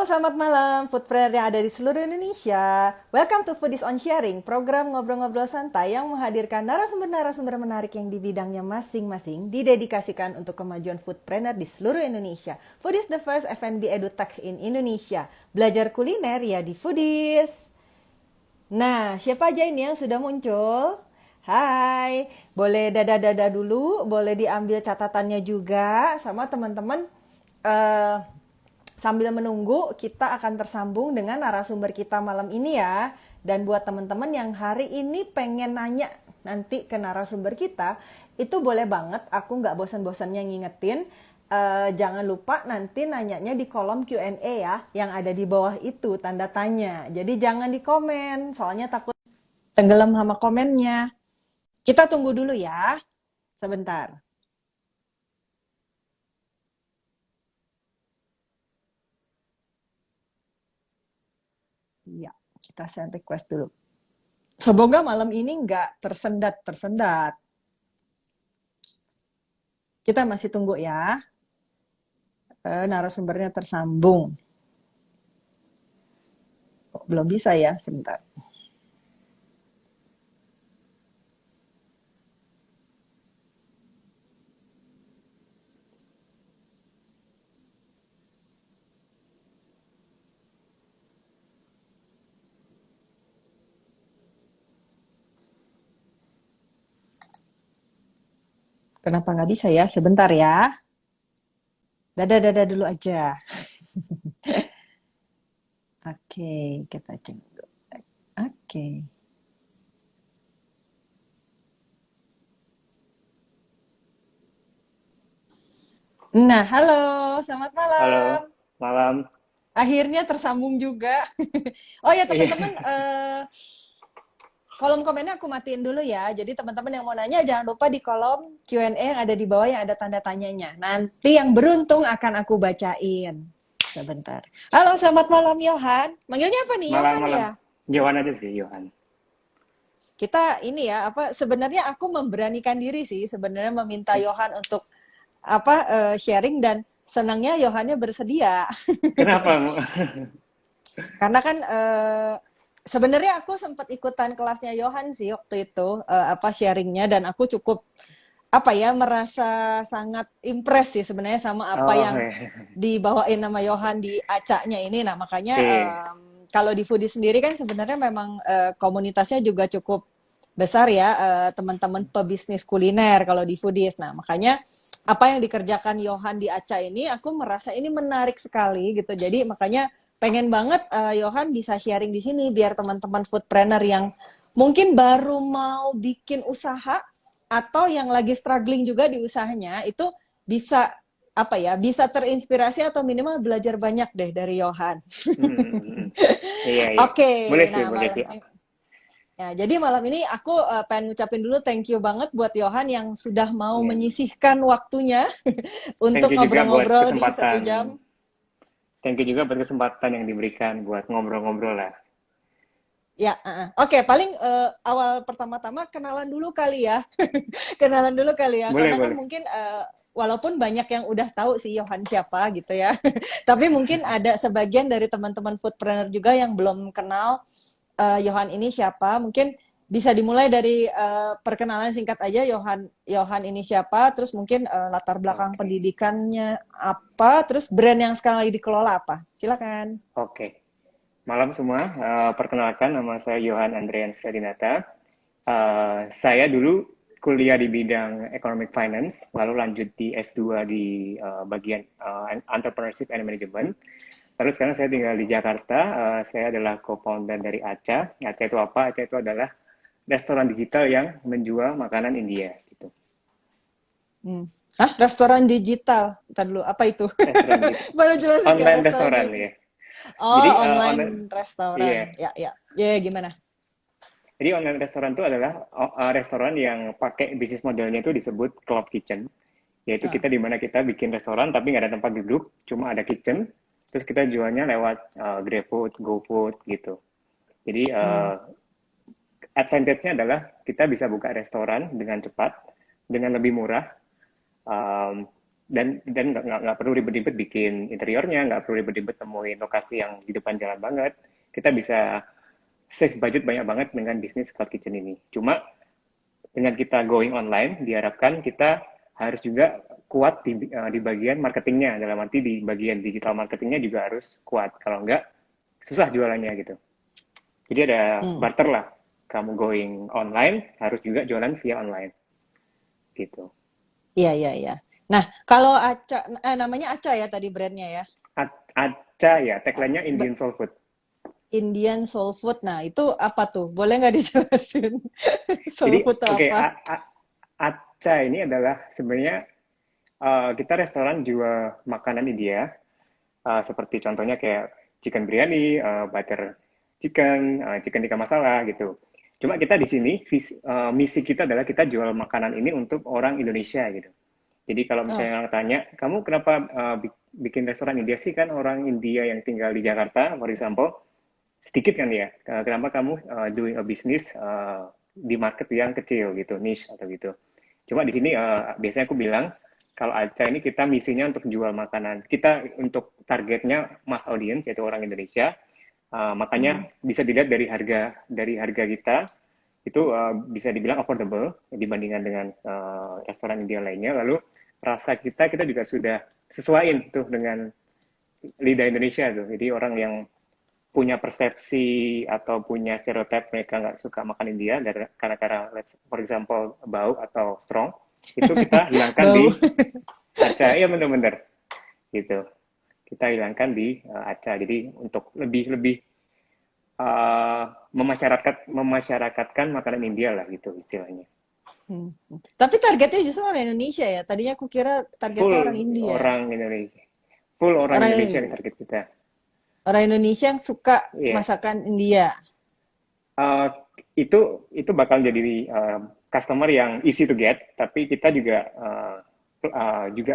Halo, selamat malam, foodpreneur yang ada di seluruh Indonesia. Welcome to Foodies on Sharing, program ngobrol-ngobrol santai yang menghadirkan narasumber-narasumber menarik yang di bidangnya masing-masing didedikasikan untuk kemajuan foodpreneur di seluruh Indonesia. Foodies the first F&B edutech in Indonesia. Belajar kuliner ya di Foodies. Nah, siapa aja ini yang sudah muncul? Hai, boleh dada-dada dulu, boleh diambil catatannya juga sama teman-teman. Eh, Sambil menunggu, kita akan tersambung dengan narasumber kita malam ini ya. Dan buat teman-teman yang hari ini pengen nanya nanti ke narasumber kita, itu boleh banget, aku nggak bosan-bosannya ngingetin. Jangan lupa nanti nanyanya di kolom Q&A ya, yang ada di bawah itu, tanda tanya. Jadi jangan di komen, soalnya takut tenggelam sama komennya. Kita tunggu dulu ya, sebentar. Iya, kita send request dulu. Semoga malam ini nggak tersendat-tersendat. Kita masih tunggu ya, narasumbernya tersambung. Kok belum bisa ya, sebentar. Kenapa nggak bisa ya? Sebentar ya. Dada-dada dulu aja. Oke, kita cek dulu. Oke. Nah, halo, selamat malam. Halo, malam. Akhirnya tersambung juga. Oh ya Iya, teman-teman, kolom komennya aku matiin dulu ya. Jadi teman-teman yang mau nanya jangan lupa di kolom Q&A yang ada di bawah yang ada tanda tanyanya. Nanti yang beruntung akan aku bacain. Sebentar. Halo, selamat malam Yohan. Manggilnya apa nih? Yohan malam-malam. ya? Johan aja sih, Johan. Kita ini ya, apa sebenarnya aku memberanikan diri sih sebenarnya meminta Yohan untuk apa sharing dan senangnya Yohannya bersedia. Kenapa? Karena kan sebenarnya aku sempat ikutan kelasnya Yohan sih waktu itu apa sharingnya dan aku cukup apa ya merasa sangat impress sih sebenarnya sama apa Oh, yang iya. dibawain nama Yohan di acanya ini. Nah makanya Oke. kalau di Foodie sendiri kan sebenarnya memang komunitasnya juga cukup besar ya teman-teman pebisnis kuliner kalau di Foodies. Nah makanya apa yang dikerjakan Yohan di Aca ini aku merasa ini menarik sekali gitu. Jadi makanya pengen banget Yohan bisa sharing di sini biar teman-teman foodpreneur yang mungkin baru mau bikin usaha atau yang lagi struggling juga di usahanya itu bisa apa ya bisa terinspirasi atau minimal belajar banyak deh dari Yohan. Hmm, hmm, hmm. Iya, iya. Oke, Boleh sih, nah boleh malam sih. ini ya, jadi malam ini aku pengen ngucapin dulu thank you banget buat Yohan yang sudah mau Iya. menyisihkan waktunya Thank untuk you juga buat ngobrol-ngobrol di satu kesempatan. jam. Thank you juga buat kesempatan yang diberikan buat ngobrol-ngobrol lah. Ya, oke, paling awal pertama-tama kenalan dulu kali ya. Kenalan dulu kali ya, Boleh, karena kan boleh. mungkin walaupun banyak yang udah tahu sih Yohan siapa gitu ya. Tapi mungkin ada sebagian dari teman-teman foodpreneur juga yang belum kenal Yohan ini siapa. Mungkin bisa dimulai dari perkenalan singkat aja Yohan Yohan ini siapa, terus mungkin latar belakang Oke. pendidikannya apa, terus brand yang sekarang lagi dikelola apa. Silakan. Oke. Malam semua. Perkenalkan, nama saya Johan Andrean Sredinata. Saya dulu kuliah di bidang Economic Finance, lalu lanjut di S2 di bagian Entrepreneurship and Management. Lalu sekarang saya tinggal di Jakarta. Saya adalah co-founder dari Aca. Aca itu apa? Aca itu adalah restoran digital yang menjual makanan India. Gitu. Hmm. Hah, restoran digital. Ntar dulu, apa itu? Restoran digital. Baru jelasin ya, Online restoran restoran digital. ya. Oh, Jadi online, online iya. restoran. Ya, ya. Ya, gimana? Jadi online restoran itu adalah restoran yang pakai bisnis modelnya itu disebut cloud kitchen. Yaitu Ah. kita di mana kita bikin restoran tapi nggak ada tempat duduk, cuma ada kitchen. Terus kita jualnya lewat GrabFood, GoFood gitu. Jadi Hmm. advantage-nya adalah kita bisa buka restoran dengan cepat, dengan lebih murah, um, dan nggak perlu ribet-ribet bikin interiornya, nggak perlu ribet-ribet temuin lokasi yang di depan jalan banget. Kita bisa save budget banyak banget dengan bisnis cloud kitchen ini. Cuma dengan kita going online, diharapkan kita harus juga kuat di bagian marketingnya, dalam arti di bagian digital marketingnya juga harus kuat. Kalau enggak, susah jualannya gitu. Jadi ada Hmm. barter lah. Kamu going online, harus juga jualan via online. Gitu. Iya, iya, iya. Nah, kalau Aca, namanya Aca ya tadi brandnya ya. Aca ya, A- tagline-nya Be- Indian Soul Food. Indian Soul Food. Nah, itu apa tuh? Boleh nggak dijelasin? Jadi, Soul Food itu oke, apa? Aca ini adalah sebenarnya kita restoran jual makanan India, seperti contohnya kayak chicken biryani, butter chicken, chicken tikka masala gitu. Cuma kita di sini misi kita adalah kita jual makanan ini untuk orang Indonesia gitu. Jadi kalau Oh, misalnya tanya, kamu kenapa bikin restoran India sih, kan orang India yang tinggal di Jakarta, for example, sedikit kan ya. Kenapa kamu doing a business di market yang kecil gitu, niche atau gitu. Cuma di sini biasanya aku bilang kalau Aca ini kita misinya untuk jual makanan. Kita untuk targetnya mass audience yaitu orang Indonesia. hmm. Makanya bisa dilihat dari harga kita itu bisa dibilang affordable dibandingkan dengan restoran India lainnya. Lalu rasa kita juga sudah sesuaiin tuh dengan lidah Indonesia tuh. Jadi orang yang punya persepsi atau punya stereotip mereka nggak suka makan India karena for example bau atau strong, itu kita hilangkan Bau. di Aca. Ya bener-bener gitu, kita hilangkan di Aca. Jadi untuk lebih lebih memasyarakatkan makanan India lah gitu istilahnya. Hmm. Tapi targetnya justru orang Indonesia ya. Tadinya aku kira targetnya Full orang India. orang Indonesia, full orang Indonesia nih Orang target kita. orang Indonesia yang suka Iya. masakan India. Uh, itu bakal jadi customer yang easy to get, tapi kita juga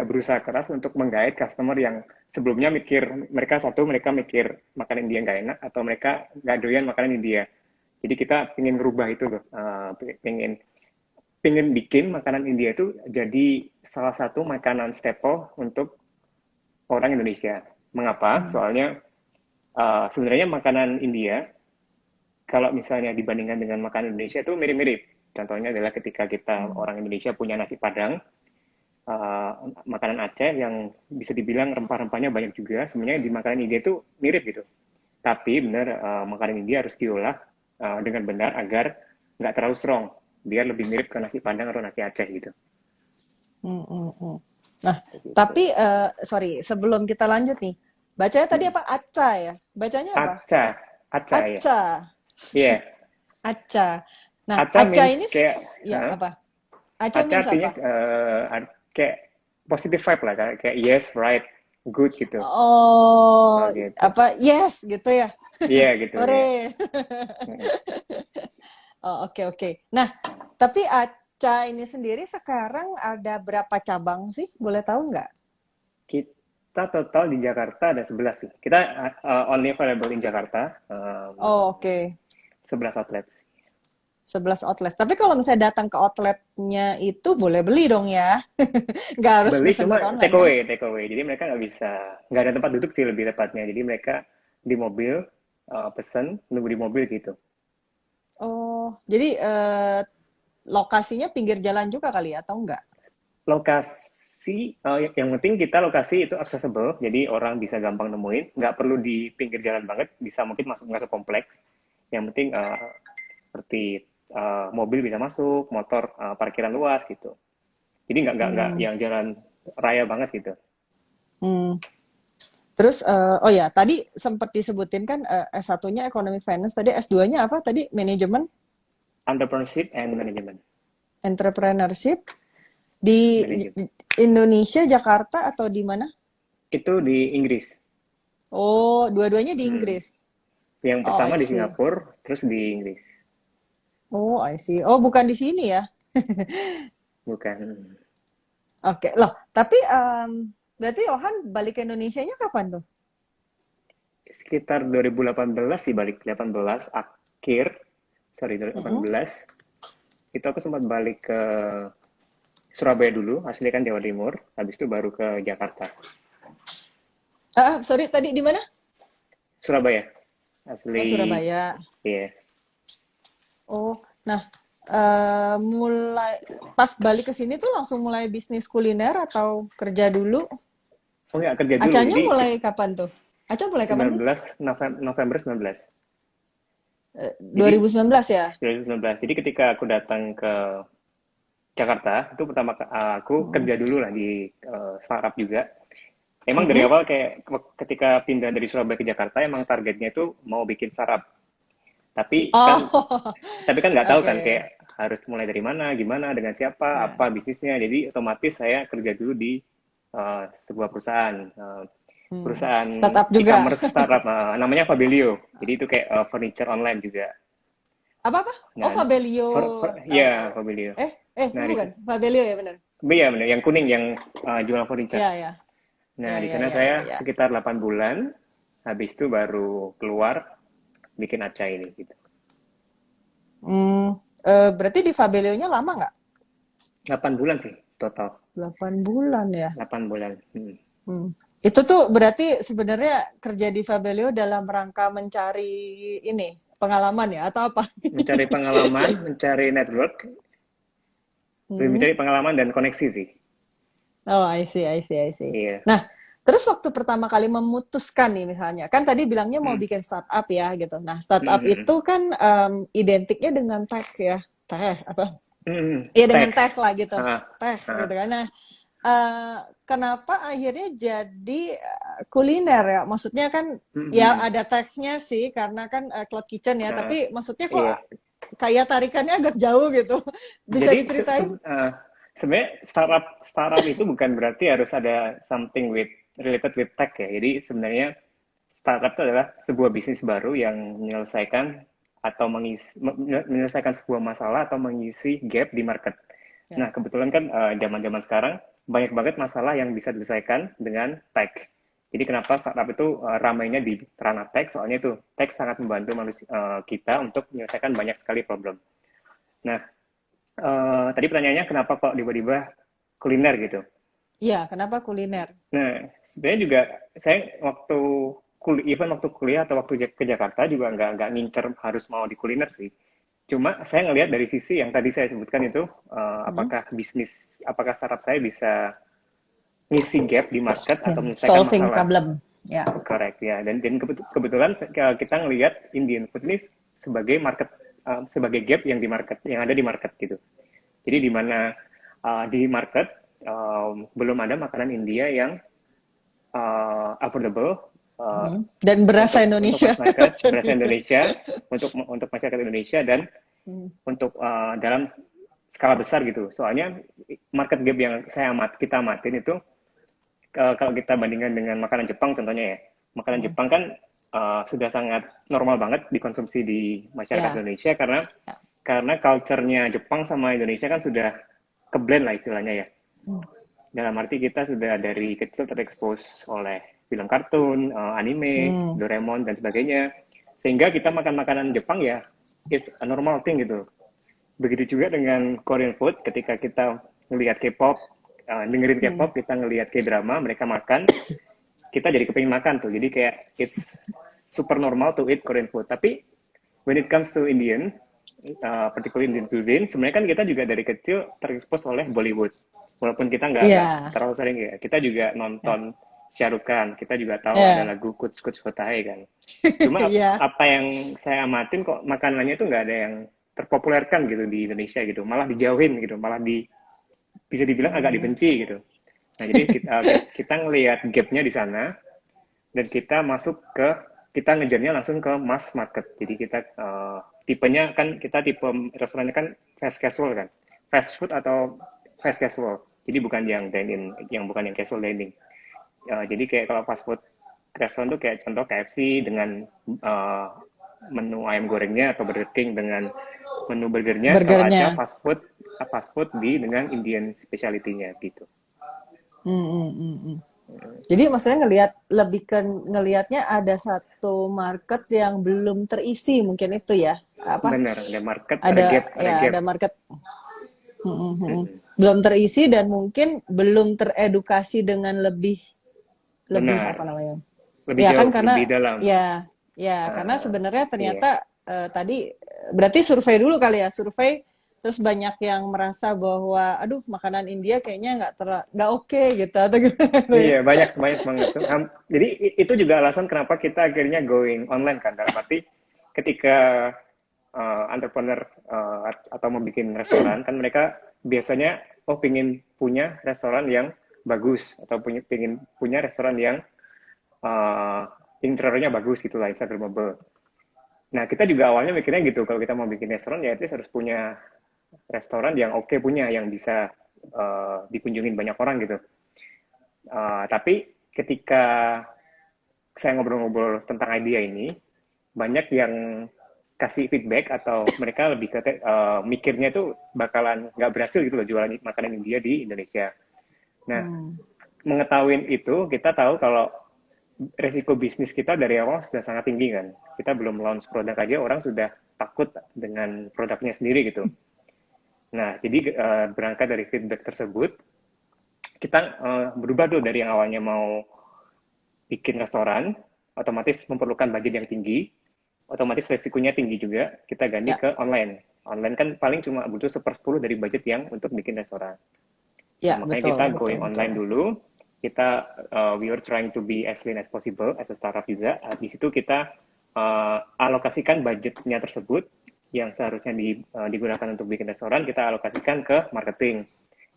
berusaha keras untuk menggait customer yang sebelumnya mereka mikir makanan India nggak enak atau mereka nggak doyan makanan India. Jadi kita pengen ngerubah itu loh, pengen pengen bikin makanan India itu jadi salah satu makanan staple untuk orang Indonesia. Mengapa? Hmm. Soalnya sebenarnya makanan India kalau misalnya dibandingkan dengan makanan Indonesia itu mirip-mirip. Contohnya adalah ketika kita Hmm. orang Indonesia punya nasi Padang, uh, makanan Aceh yang bisa dibilang rempah-rempahnya banyak juga. Sebenarnya di makanan India itu mirip gitu. Tapi benar makanan India harus diolah dengan benar agar nggak terlalu strong, biar lebih mirip ke nasi Padang atau nasi Aceh gitu. Hmm, hmm, hmm. Nah, Gitu. tapi sorry, sebelum kita lanjut nih, bacanya tadi Hmm. apa? Aca ya? Bacanya apa? Aca, Aca ya. Aca, Iya, yeah. Aca. Nah, Aca Aca means ini, kayak, ya apa? Aca Aca means artinya apa? kayak positive vibe lah, kayak yes, right, good gitu. Oh, Oh gitu. apa? Yes, gitu ya. Iya yeah, gitu ya. Yeah. Hore. Oh, oke, oke. Nah, tapi Aca ini sendiri sekarang ada berapa cabang sih? Boleh tahu nggak? Kita total di Jakarta ada 11 sih. Kita only available in Jakarta, Oh, oke. 11 outlets. 11 outlet. Tapi kalau misalnya datang ke outletnya itu boleh beli dong ya. Nggak harus Beli pesan cuma pakai online kan? take away. Jadi mereka nggak bisa, nggak ada tempat duduk sih lebih tepatnya. Jadi mereka di mobil, pesen, nunggu di mobil gitu. Oh, jadi lokasinya pinggir jalan juga kali ya, atau enggak? Lokasi, yang penting kita lokasi itu accessible, jadi orang bisa gampang nemuin, nggak perlu di pinggir jalan banget, bisa mungkin masuk nggak ke kompleks. Yang penting seperti mobil bisa masuk, motor parkiran luas gitu. Jadi nggak Hmm. yang jalan raya banget gitu. Hmm. Terus, oh ya, tadi sempat disebutin kan S1-nya Economic Finance, tadi S2-nya apa tadi? Manajemen, Entrepreneurship and management. Entrepreneurship di Management. Indonesia, Jakarta atau di mana? Itu di Inggris. Oh, dua-duanya di Hmm. Inggris. Yang Oh, pertama I di see. Singapura, terus di Inggris. Oh, I see. Oh, bukan di sini ya? Bukan. Oke, loh. Tapi berarti Johan balik ke Indonesianya kapan tuh? Sekitar 2018 sih, balik 18 akhir, sorry Mm-mm. 2018 itu aku sempat balik ke Surabaya dulu, asli kan Jawa Timur, habis itu baru ke Jakarta. Sorry, tadi di mana? Surabaya, Oh, asli, Surabaya. iya. Oh, nah, mulai pas balik ke sini tuh langsung mulai bisnis kuliner atau kerja dulu? Oh nggak kerja dulu, Acanya jadi mulai kapan tuh? Aca mulai kapan sih? 19 November 19. Jadi 2019 ya? 2019. Jadi ketika aku datang ke Jakarta, itu pertama aku Mm. kerja dulu lah di startup juga. Emang dari Mm-mm. awal kayak ketika pindah dari Surabaya ke Jakarta, emang targetnya itu mau bikin startup. Tapi kan Oh, tapi kan nggak tahu kan oke. kayak harus mulai dari mana, gimana, dengan siapa, Ya. apa bisnisnya. Jadi otomatis saya kerja dulu di sebuah perusahaan, perusahaan Startup juga. e-commerce startup, namanya Fabelio. Jadi itu kayak furniture online juga. Apa-apa? Oh, Nah, Fabelio. ya Tahu-tahu. Fabelio. Nah, Itu bukan. Fabelio ya benar. iya bener, yang kuning yang jual furniture. Ya, ya. Nah, Ya, di ya, sana ya, saya ya, ya. sekitar 8 bulan, habis itu baru keluar bikin Aca ini gitu. Hmm, berarti di Fabelio-nya lama nggak? 8 bulan sih total. 8 bulan ya. 8 bulan. Hmm. Itu tuh berarti sebenarnya kerja di Fabelio dalam rangka mencari ini pengalaman ya atau apa? Mencari pengalaman, mencari network, lebih Hmm. mencari pengalaman dan koneksi sih. Oh, I see, I see, I see. Iya. Nah, terus waktu pertama kali memutuskan nih misalnya, kan tadi bilangnya mau Hmm. bikin startup ya gitu. Nah, startup Hmm. itu kan identiknya dengan tech ya, tech apa? Hmm. Iya dengan Tech. tech lah gitu, Ah, tech ah. gitu kan. Nah, kenapa akhirnya jadi kuliner ya? Maksudnya kan ya Hmm. ada technya sih karena kan cloud kitchen ya, Ah, tapi maksudnya kok iya. kayak tarikannya agak jauh gitu. Bisa Jadi diceritain? sebenarnya startup startup itu bukan berarti harus ada something with related with tech ya. Jadi sebenarnya startup itu adalah sebuah bisnis baru yang menyelesaikan atau menyelesaikan sebuah masalah atau mengisi gap di market. Ya. Nah, kebetulan kan zaman-zaman sekarang banyak banget masalah yang bisa diselesaikan dengan tech. Jadi kenapa startup itu ramainya di ranah tech? Soalnya itu tech sangat membantu manusia, kita untuk menyelesaikan banyak sekali problem. Nah, tadi pertanyaannya kenapa kok tiba-tiba kuliner gitu? Iya, kenapa kuliner? Nah, sebenarnya juga saya waktu even waktu kuliah atau waktu ke Jakarta juga nggak ngincer harus mau di kuliner sih. Cuma saya ngelihat dari sisi yang tadi saya sebutkan itu, Hmm? apakah startup saya bisa ngisi gap di market Ya, atau menyelesaikan solving masalah. problem. Ya. Correct ya. Dan kebetulan kita ngelihat Indian food ini sebagai market, sebagai gap yang di market, yang ada di market gitu. Jadi di mana di market belum ada makanan India yang affordable Dan berasa untuk Indonesia. mass market, Bahasa berasal Indonesia. Indonesia, untuk masyarakat Indonesia dan Hmm. untuk dalam skala besar gitu. Soalnya market gap yang kita amatin itu kalau kita bandingkan dengan makanan Jepang contohnya ya, makanan Hmm. Jepang kan sudah sangat normal banget dikonsumsi di masyarakat Ya. Indonesia karena Ya. culture-nya Jepang sama Indonesia kan sudah keblend lah istilahnya ya. Dalam arti kita sudah dari kecil terekspos oleh film kartun, anime, Hmm. Doraemon dan sebagainya. Sehingga kita makan makanan Jepang ya is a normal thing gitu. Begitu juga dengan Korean food ketika kita ngelihat K-pop, dengerin Hmm. K-pop, kita ngelihat K-drama, mereka makan, kita jadi kepingin makan tuh. Jadi kayak it's super normal to eat Korean food. Tapi when it comes to Indian, particularly Indian cuisine, sebenarnya kan kita juga dari kecil terekspos oleh Bollywood. Walaupun kita nggak Iya. terlalu sering ya, kita juga Ya. nonton Shah Rukh Khan, kita juga tahu ada Ya. lagu Kuch Kuch Hota Hai kan. Cuma Iya. apa yang saya amatin kok makanannya itu nggak ada yang terpopulerkan gitu di Indonesia gitu, malah dijauhin gitu, malah bisa dibilang agak Hmm. dibenci gitu. Nah jadi kita ngelihat gapnya di sana dan kita ngejarnya langsung ke mass market. Jadi kita tipenya kan kita tipe restorannya kan fast casual kan, fast food atau fast casual. Jadi bukan yang dine in, bukan yang casual dining. Jadi kayak kalau fast food restoran tuh kayak contoh KFC dengan uh, menu ayam gorengnya atau Burger King dengan menu burgernya. Kalau Aca Burgernya. fast food dengan Indian specialty-nya gitu. Hmm, hmm, hmm, hmm. Jadi maksudnya lebih ke ngelihatnya ada satu market yang belum terisi mungkin itu ya apa Benar, ada market, ada ada gap, ada ya gap. ada market Mm-mm. Belum terisi dan mungkin belum teredukasi dengan lebih lebih apa Benar, namanya? lebih Ya kan jauh, lebih karena dalam. karena Uh, sebenarnya iya, ternyata tadi berarti survei dulu kali ya, survei terus banyak yang merasa bahwa aduh makanan India kayaknya nggak oke gitu atau gimana ya. iya banyak banyak banget tuh. Jadi itu juga alasan kenapa kita akhirnya going online kan. Dalam arti ketika entrepreneur atau mau bikin restoran kan mereka biasanya pingin punya restoran yang bagus atau pingin punya restoran yang uh, interiornya bagus gitu lah, Instagramable. Nah, kita juga awalnya mikirnya gitu, kalau kita mau bikin restoran ya at least harus punya restoran yang oke punya, yang bisa dikunjungin banyak orang gitu. Tapi ketika saya ngobrol-ngobrol tentang ide ini, banyak yang kasih feedback atau mereka lebih ke mikirnya tuh bakalan nggak berhasil gitu loh jualan makanan India di Indonesia. Nah, Hmm. mengetahui itu, kita tahu kalau resiko bisnis kita dari awal sudah sangat tinggi kan. Kita belum launch produk aja, orang sudah takut dengan produknya sendiri gitu. Nah, jadi berangkat dari feedback tersebut, kita berubah tuh dari yang awalnya mau bikin restoran, otomatis memerlukan budget yang tinggi, otomatis resikonya tinggi juga, kita ganti Ya, ke online. Online kan paling cuma butuh 1/10 dari budget yang untuk bikin restoran. ya Nah, makanya betul kita betul going betul. online dulu. Kita we are trying to be as lean as possible as a startup juga. Di situ kita alokasikan budgetnya tersebut yang seharusnya digunakan untuk bikin restoran, kita alokasikan ke marketing.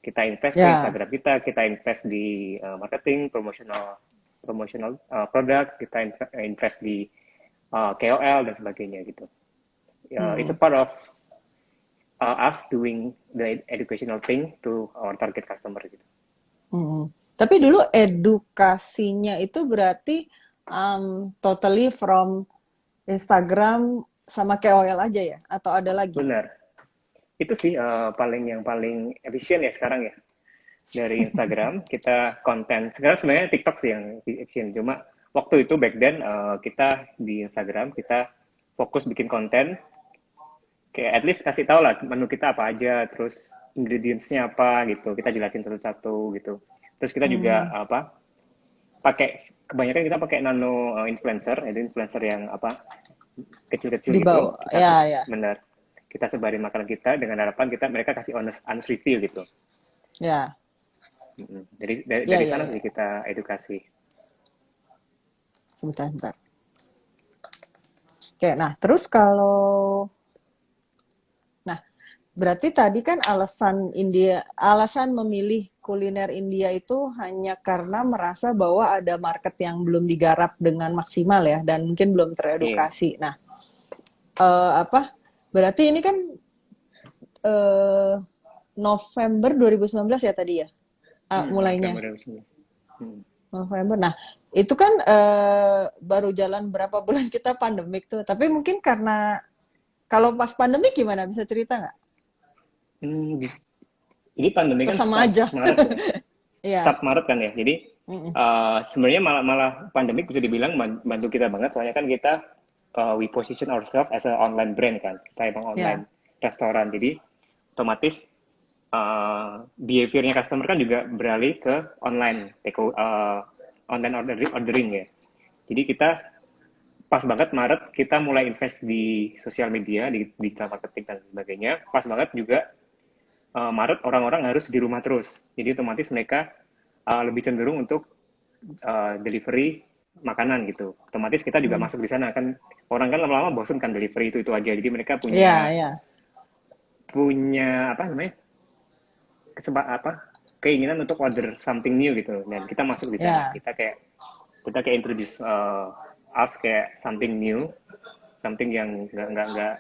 Kita invest ke Ya. Instagram kita invest di marketing, promotional promotional produk, kita invest di KOL dan sebagainya gitu. It's a Hmm. part of us doing the educational thing to our target customer gitu. Hmm. Tapi dulu edukasinya itu berarti totally from Instagram sama KOL aja ya? Atau ada lagi? Benar. Itu sih yang paling efisien ya sekarang ya. Dari Instagram kita konten. Sekarang sebenarnya TikTok sih yang efisien. Cuma waktu itu back then kita di Instagram kita fokus bikin konten. Kayak at least kasih tahu lah menu kita apa aja, terus ingredients-nya apa gitu. Kita jelasin satu-satu gitu. Terus kita juga Hmm. apa pakai kebanyakan kita pakai nano influencer, itu influencer yang apa kecil-kecil Di gitu. bawah. Ya, ya. Benar kita sebarin makanan kita dengan harapan mereka kasih honest review gitu. Ya. Ya, Dari ya, sana ya. sih kita edukasi. Sebentar, sebentar. Oke, nah terus kalau nah berarti tadi kan alasan memilih kuliner India itu hanya karena merasa bahwa ada market yang belum digarap dengan maksimal ya dan mungkin belum Iya, teredukasi. Nah, apa? Berarti ini kan eh, November 2019 ya tadi ya, mulainya. November 2019. Hmm. November. Nah, itu kan baru jalan berapa bulan kita pandemik tuh. Tapi mungkin karena kalau pas pandemik gimana? Bisa cerita nggak? Hmm, Jadi pandemi Atau kan sama start aja? Maret ya. Iya. Start Maret kan ya. Jadi Mm-mm. sebenarnya malah malah pandemik bisa dibilang bantu kita banget. Soalnya kan kita we position ourselves as a online brand kan. Kita emang online Ya. restoran. Jadi otomatis behaviornya customer kan juga beralih ke online, online ordering ya. Jadi kita pas banget Maret kita mulai invest di sosial media, di digital marketing dan sebagainya. Pas banget juga Maret orang-orang harus di rumah terus. Jadi otomatis mereka lebih cenderung untuk delivery makanan gitu. Otomatis kita juga Hmm. masuk di sana kan. Orang kan lama-lama bosen kan delivery itu aja. Jadi mereka Iya, punya iya. punya apa namanya keinginan untuk order something new gitu. Dan kita masuk di sana. Ya. Kita kayak introduce us kayak something new, something yang nggak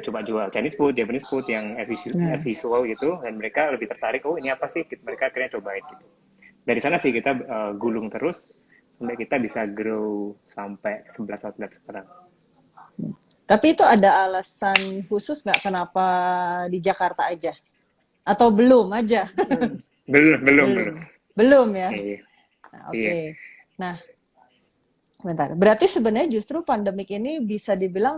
coba jual Chinese food, Japanese food yang as Nah. usual gitu, dan mereka lebih tertarik, oh ini apa sih, mereka akhirnya cobain gitu. Dari sana sih kita gulung terus sampai kita bisa grow sampai 11 outlet sekarang. Tapi itu ada alasan khusus nggak kenapa di Jakarta aja? Atau belum aja? Belum, belum, belum. Belum. Belum ya? Iya, Nah, iya. oke. Nah, bentar. Berarti sebenarnya justru pandemik ini bisa dibilang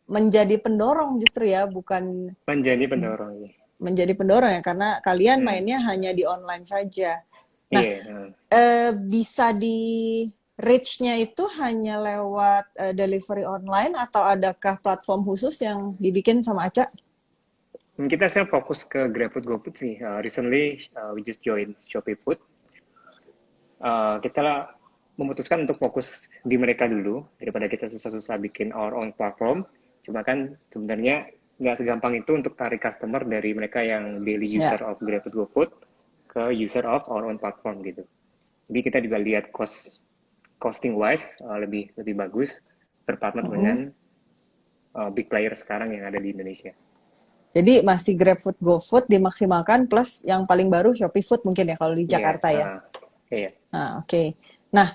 menjadi pendorong justru ya, bukan Menjadi pendorong ini. menjadi pendorong ya, karena kalian Hmm, mainnya hanya di online saja. Nah, iya. bisa di reach-nya itu hanya lewat delivery online atau adakah platform khusus yang dibikin sama Aca? Kita sekarang fokus ke GrabFood, GoFood sih. Recently, we just joined Shopee Food. Kita memutuskan untuk fokus di mereka dulu daripada kita susah-susah bikin our own platform. Cuma kan sebenarnya nggak segampang itu untuk tarik customer dari mereka yang daily user Ya. of GrabFood, GoFood ke user of our own platform gitu. Jadi kita juga lihat costing wise lebih lebih bagus berpartner Mm-mm. dengan big player sekarang yang ada di Indonesia. Jadi masih GrabFood, GoFood dimaksimalkan plus yang paling baru Shopee Food mungkin ya kalau di Iya, Jakarta ya. iya. Nah, oke. Nah,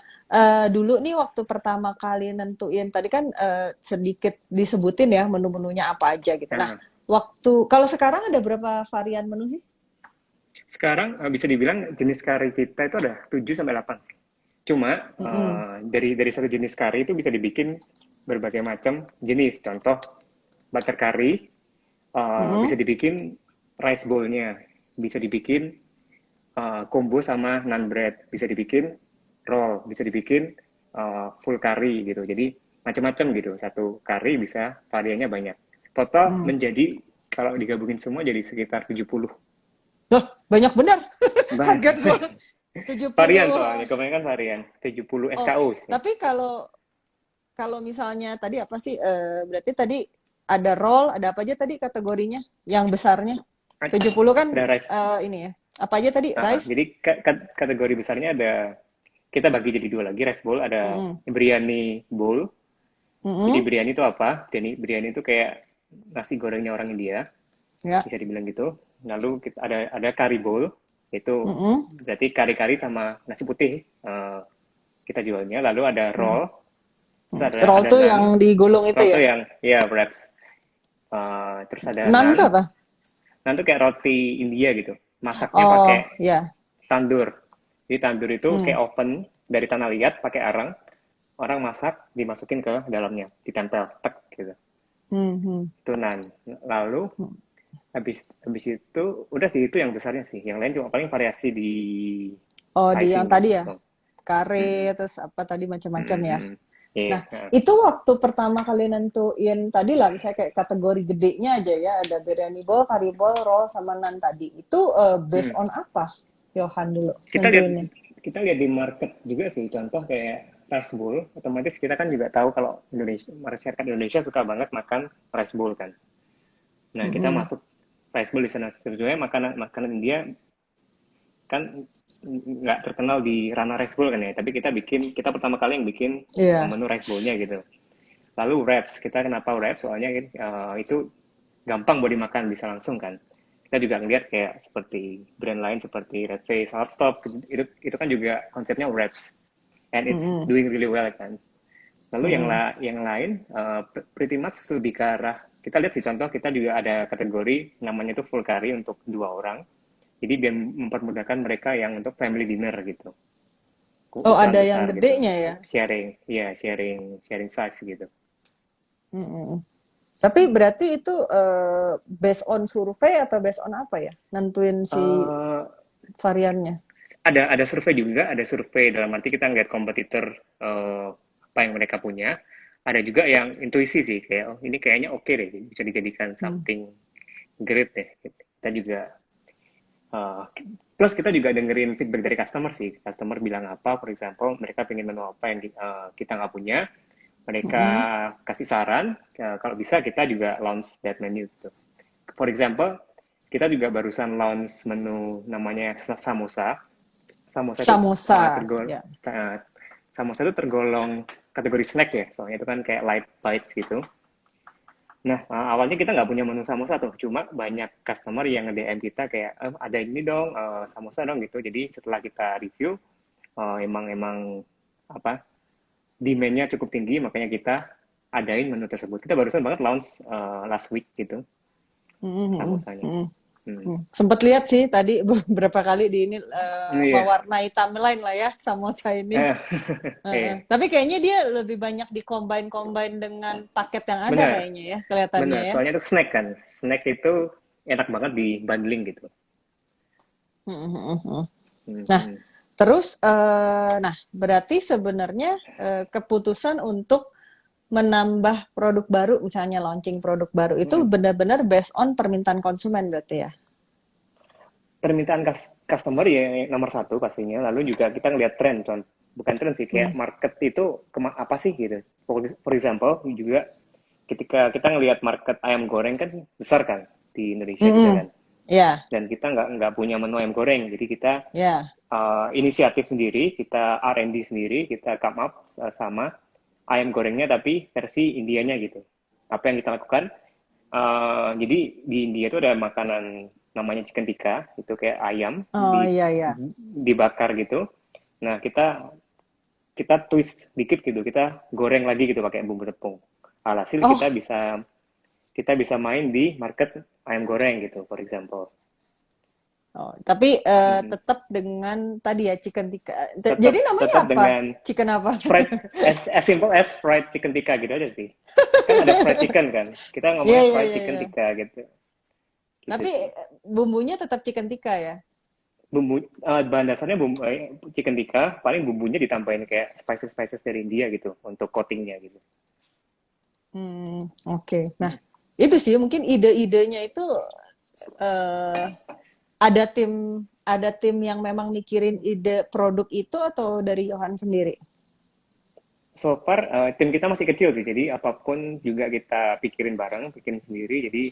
dulu nih waktu pertama kali nentuin tadi kan sedikit disebutin ya menu-menunya apa aja gitu. Nah, Nah, kalau sekarang ada berapa varian menu sih? sekarang bisa dibilang jenis kari kita itu ada 7 sampai 8 sih. Cuma Mm-mm. dari satu jenis kari itu bisa dibikin berbagai macam jenis. Contoh butter curry bisa Mm-mm. dibikin rice bowl-nya, bisa dibikin combo sama naan bread, bisa dibikin roll, bisa dibikin full curry gitu. Jadi macam-macam gitu. Satu curry bisa variannya banyak. Total Mm. menjadi kalau digabungin semua jadi sekitar 70. Loh, banyak benar. Kaget gua. Banyak. Varian 70. soalnya, kebanyakan varian. 70 Oh, SKU sih. tapi kalau kalau misalnya tadi apa sih? Berarti tadi ada roll, ada apa aja tadi kategorinya? Yang besarnya 70 kan Ada rice. ini ya. Apa aja tadi? Rice? Jadi kategori besarnya ada, kita bagi jadi dua lagi, rice bowl, ada Mm-mm. biryani bowl. Jadi Mm-mm. biryani itu apa? Biryani itu kayak nasi gorengnya orang India, Ya. bisa dibilang gitu. Lalu ada curry bowl, itu Mm-mm. berarti kari-kari sama nasi putih kita jualnya. Lalu ada Mm. roll, terus Roll ada tuh naan, yang digulung itu roll tuh ya. yang ya wraps. Terus ada Nan tuh naan, apa? naan tuh kayak roti India gitu. Masaknya Oh, pakai ya. tandur. Jadi tandur itu Hmm. kayak oven dari tanah liat pakai arang. Orang masak, dimasukin ke dalamnya, ditempel, tek gitu. Hmm. Hmm. Itu naan. Lalu habis itu udah sih itu yang besarnya sih. Yang lain cuma paling variasi di Oh, di yang sizingnya tadi ya. gitu. Kare, Mm-mm. terus apa tadi macam-macam ya. Mm-mm. Iya. Nah, itu waktu pertama kali nentuin tadi lah, misalnya kayak kategori gedenya aja ya, ada biryani bowl, curry bowl, roll, sama nan tadi. Itu based Mm. on apa, Yohan dulu Kita lihat nentuinnya? kita lihat di market juga sih. Contoh kayak rice bowl, otomatis kita kan juga tahu kalau Indonesia, masyarakat Indonesia suka banget makan rice bowl kan. Nah, kita Mm-mm. masuk rice bowl di sana. Sebetulnya makanan makanan India kan nggak terkenal di ranah rice bowl kan ya, tapi kita pertama kali yang bikin Iya. menu rice bowl-nya gitu. Lalu wraps, kita kenapa wraps? Soalnya itu gampang buat dimakan, bisa langsung kan. Kita juga ngeliat kayak seperti brand lain seperti let's say Saltop, itu kan juga konsepnya wraps, and it's Mm-mm. doing really well kan. Lalu Mm-mm. yang lain pretty much lebih ke arah, kita lihat di contoh kita juga ada kategori namanya itu full curry untuk 2 orang. Jadi dia mempermudahkan mereka yang untuk family dinner gitu. Oh, Ukuran ada yang besar gitu. gedenya ya. Sharing, iya sharing size gitu. Mm-mm. Tapi berarti itu based on survei atau based on apa ya? Nentuin si Eh variannya. ada survei juga, ada survei dalam arti kita ngeliat kompetitor apa yang mereka punya. Ada juga yang intuisi sih, kayak oh, ini kayaknya oke deh, bisa dijadikan Hmm. something great deh. Kita juga Uh, plus kita juga dengerin feedback dari customer sih. Customer bilang apa, for example, mereka pengen menu apa yang kita nggak punya. Mereka Mm-mm. kasih saran, kalau bisa kita juga launch that menu gitu. For example, kita juga barusan launch menu namanya samosa. Samosa itu Samosa, tergolong ya. samosa itu tergolong kategori snack ya, soalnya itu kan kayak light bites gitu. Nah, awalnya kita nggak punya menu samosa tuh, cuma banyak customer yang nge-DM kita kayak, ada ini dong, samosa dong gitu. Jadi setelah kita review, emang apa demand-nya cukup tinggi, makanya kita adain menu tersebut. Kita barusan banget launch last week gitu, Mm-mm. samosanya. Mm-mm. Hmm. Sempet lihat sih tadi beberapa kali di ini Iya. mewarnai timeline lah ya samosa ini. Eh, iya. Tapi kayaknya dia lebih banyak di-combine dengan paket yang ada Benar, kayaknya ya, kelihatannya benar. ya. Soalnya itu snack kan. Snack itu enak banget di bundling gitu. Hmm, Nah, hmm, terus, nah berarti sebenarnya keputusan untuk menambah produk baru, misalnya launching produk baru itu hmm. benar-benar based on permintaan konsumen berarti ya? Permintaan customer ya nomor satu pastinya. Lalu juga kita ngelihat tren, bukan tren sih, Hmm. kayak market itu apa sih gitu. For example juga ketika kita ngelihat market ayam goreng kan besar kan di Indonesia juga Mm-mm. kan. Ya, Dan kita nggak punya menu ayam goreng, jadi kita ya. inisiatif sendiri, kita R&D sendiri, kita come up sama ayam gorengnya tapi versi Indianya gitu. Apa yang kita lakukan? Jadi di India itu ada makanan namanya chicken tikka, itu kayak ayam Oh iya iya. dibakar gitu. Nah, kita kita twist dikit gitu, kita goreng lagi gitu pakai bumbu tepung. Alhasil Oh, kita bisa main di market ayam goreng gitu, for example. oh, tapi Mm-mm. tetap dengan tadi ya chicken tikka. Jadi tetap namanya tetap apa? dengan Chicken apa? as simple as fried chicken tikka gitu aja sih. Kan ada fried chicken kan, kita Iya ngomongnya iya fried iya chicken iya. tikka gitu gitu Tapi sih. bumbunya tetap chicken tikka ya? Bumbu bahan dasarnya bumbu chicken tikka, paling bumbunya ditambahin kayak spices spices dari India gitu untuk coatingnya gitu. Oke. Nah, itu sih mungkin ide-idenya itu eh, ada tim yang memang mikirin ide produk itu atau dari Johan sendiri? So far tim kita masih kecil sih, jadi apapun juga kita pikirin bareng, bikin sendiri. Jadi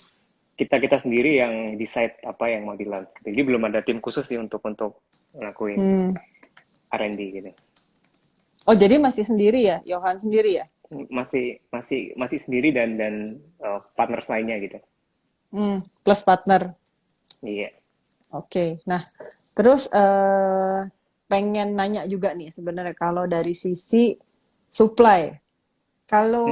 kita kita sendiri yang decide apa yang mau dilakukan. Jadi belum ada tim khusus sih untuk ngelakuin Hmm. R&D gitu. Oh, jadi masih sendiri ya? Johan sendiri ya? Masih sendiri dan partners lainnya gitu. Plus partner. Iya. Oke. Nah, terus pengen nanya juga nih sebenarnya kalau dari sisi supply. Kalau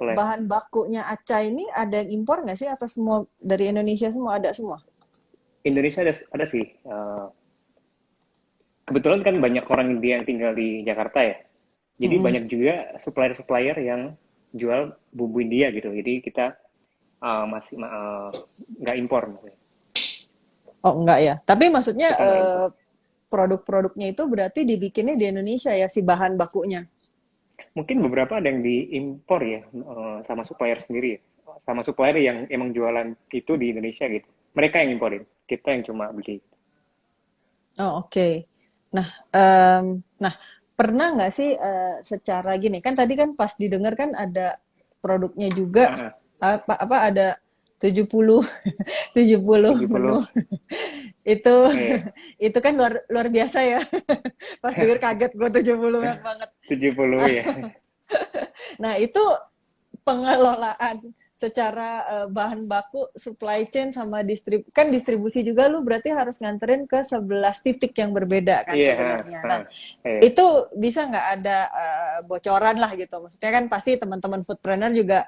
Supply. bahan bakunya Aca ini ada yang impor nggak sih atau semua dari Indonesia semua ada semua? Indonesia ada sih. Kebetulan kan banyak orang India yang tinggal di Jakarta ya. Jadi Mm-mm. banyak juga supplier-supplier yang jual bumbu India gitu. Jadi kita masih nggak impor, maksudnya. Oh, enggak ya. Tapi maksudnya Kita nggak impor. produk-produknya itu berarti dibikinnya di Indonesia ya si bahan bakunya. Mungkin beberapa ada yang diimpor ya sama supplier sendiri ya. Sama supplier yang emang jualan itu di Indonesia gitu. Mereka yang imporin, kita yang cuma beli. Oh, oke. Nah, nah pernah nggak sih secara gini kan tadi kan pas didengar kan ada produknya juga Ah, ah, apa ada 70 70 70, menu. Itu iya, itu kan luar luar biasa ya. Pas denger kaget gue 70 banyak banget. 70 ya. Nah, itu pengelolaan secara bahan baku, supply chain sama distribusi juga lu berarti harus nganterin ke 11 titik yang berbeda kan Iya, sebenarnya. Nah, ah, iya. itu bisa nggak ada bocoran lah gitu. Maksudnya kan pasti teman-teman foodpreneur juga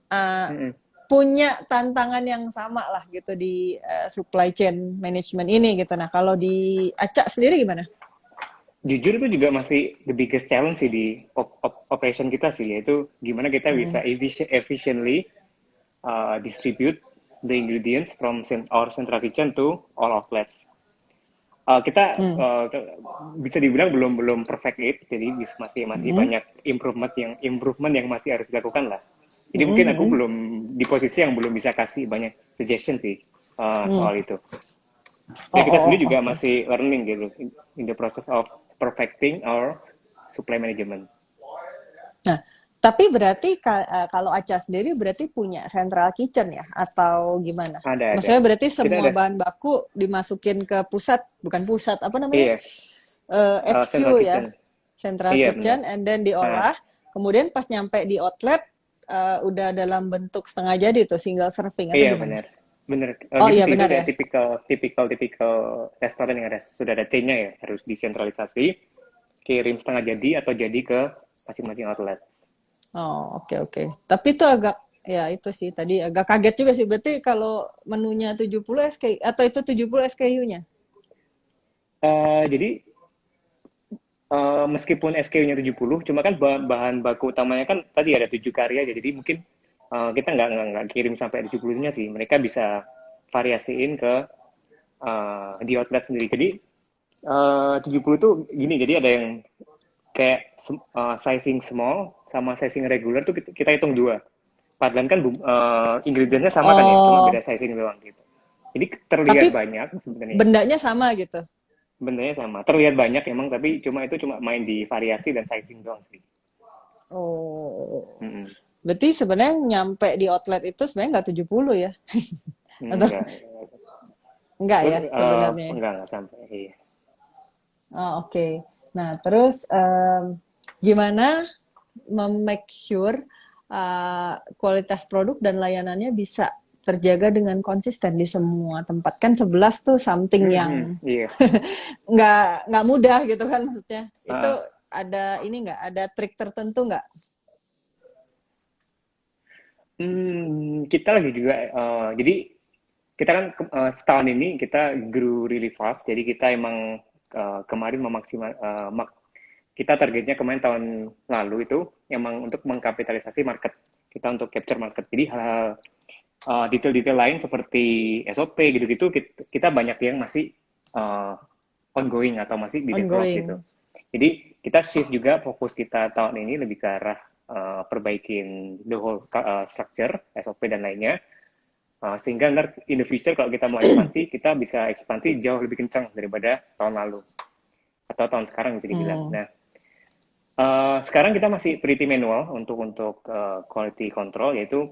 uh, Mm-mm. punya tantangan yang sama lah gitu di supply chain management ini gitu. Nah, kalau di Acak sendiri gimana? Jujur itu juga masih the biggest challenge sih di operation kita sih, yaitu gimana kita bisa efficiently distribute the ingredients from our central kitchen to all outlets. Kita Hmm. bisa dibilang belum belum perfect it, jadi masih masih Hmm. banyak improvement yang masih harus dilakukan lah. Jadi Hmm. mungkin aku Hmm. belum di posisi yang belum bisa kasih banyak suggestion sih Hmm. soal itu. Oh, Ya kita oh, sendiri oh, juga oke. masih learning gitu in the process of perfecting our supply management. Nah, tapi berarti kalau Aca sendiri berarti punya central kitchen ya atau gimana? Ada. Maksudnya berarti Kita semua ada, bahan baku dimasukin ke pusat, bukan pusat, apa namanya? iya, HQ central ya, kitchen. central Iya benar. kitchen, and then Nah, diolah. Kemudian pas nyampe di outlet udah dalam bentuk setengah jadi tuh single serving atau iya gimana? benar. Benar. Oh Gitu iya sih, itu benar ya. kayak tipikal restoran yang sudah ada chain-nya ya, harus disentralisasi, kirim setengah jadi atau jadi ke masing-masing outlet. Oh, oke oke. Tapi itu agak ya itu sih tadi agak kaget juga sih. Berarti kalau menunya 70 SKU atau itu 70 SKU-nya? Jadi meskipun SKU-nya 70, cuma kan bahan baku utamanya kan tadi ada 7 karya, jadi mungkin kita nggak kirim sampai 70-nya sih. Mereka bisa variasiin ke di outlet sendiri. Jadi 70 tuh gini, jadi ada yang kayak sizing small sama sizing regular tuh kita hitung dua. Padahal kan ingredientnya sama kan ya, cuma beda Oh, sizing doang gitu. Jadi terlihat tapi banyak sebenarnya. bendanya sama gitu. Bendanya sama. Terlihat banyak emang, tapi itu cuma main di variasi dan sizing doang sih. Oh, Mm-mm. berarti sebenarnya nyampe di outlet itu sebenarnya nggak 70 ya? Atau Enggak. enggak ya sebenarnya? Enggak sampai. Iya. Oh, oke. Nah, terus gimana make sure kualitas produk dan layanannya bisa terjaga dengan konsisten di semua tempat? Kan 11 tuh something yang Iya. nggak mudah gitu kan maksudnya. Itu Uh, ada ini nggak? Ada trik tertentu nggak? kita lagi juga, jadi kita kan setahun ini kita grew really fast, jadi kita emang kemarin kita targetnya kemarin tahun lalu itu emang untuk mengkapitalisasi market, kita untuk capture market. Jadi hal-hal detail-detail lain seperti SOP gitu-gitu kita banyak yang masih uh, ongoing atau masih di develop gitu. Ongoing. Jadi kita shift juga fokus kita tahun ini lebih ke arah perbaikin the whole structure, SOP dan lainnya. Sehingga ntar in the future kalau kita mau ekspansi, kita bisa ekspansi jauh lebih kencang daripada tahun lalu atau tahun sekarang bisa dibilang. Hmm. Nah, sekarang kita masih pretty manual untuk quality control, yaitu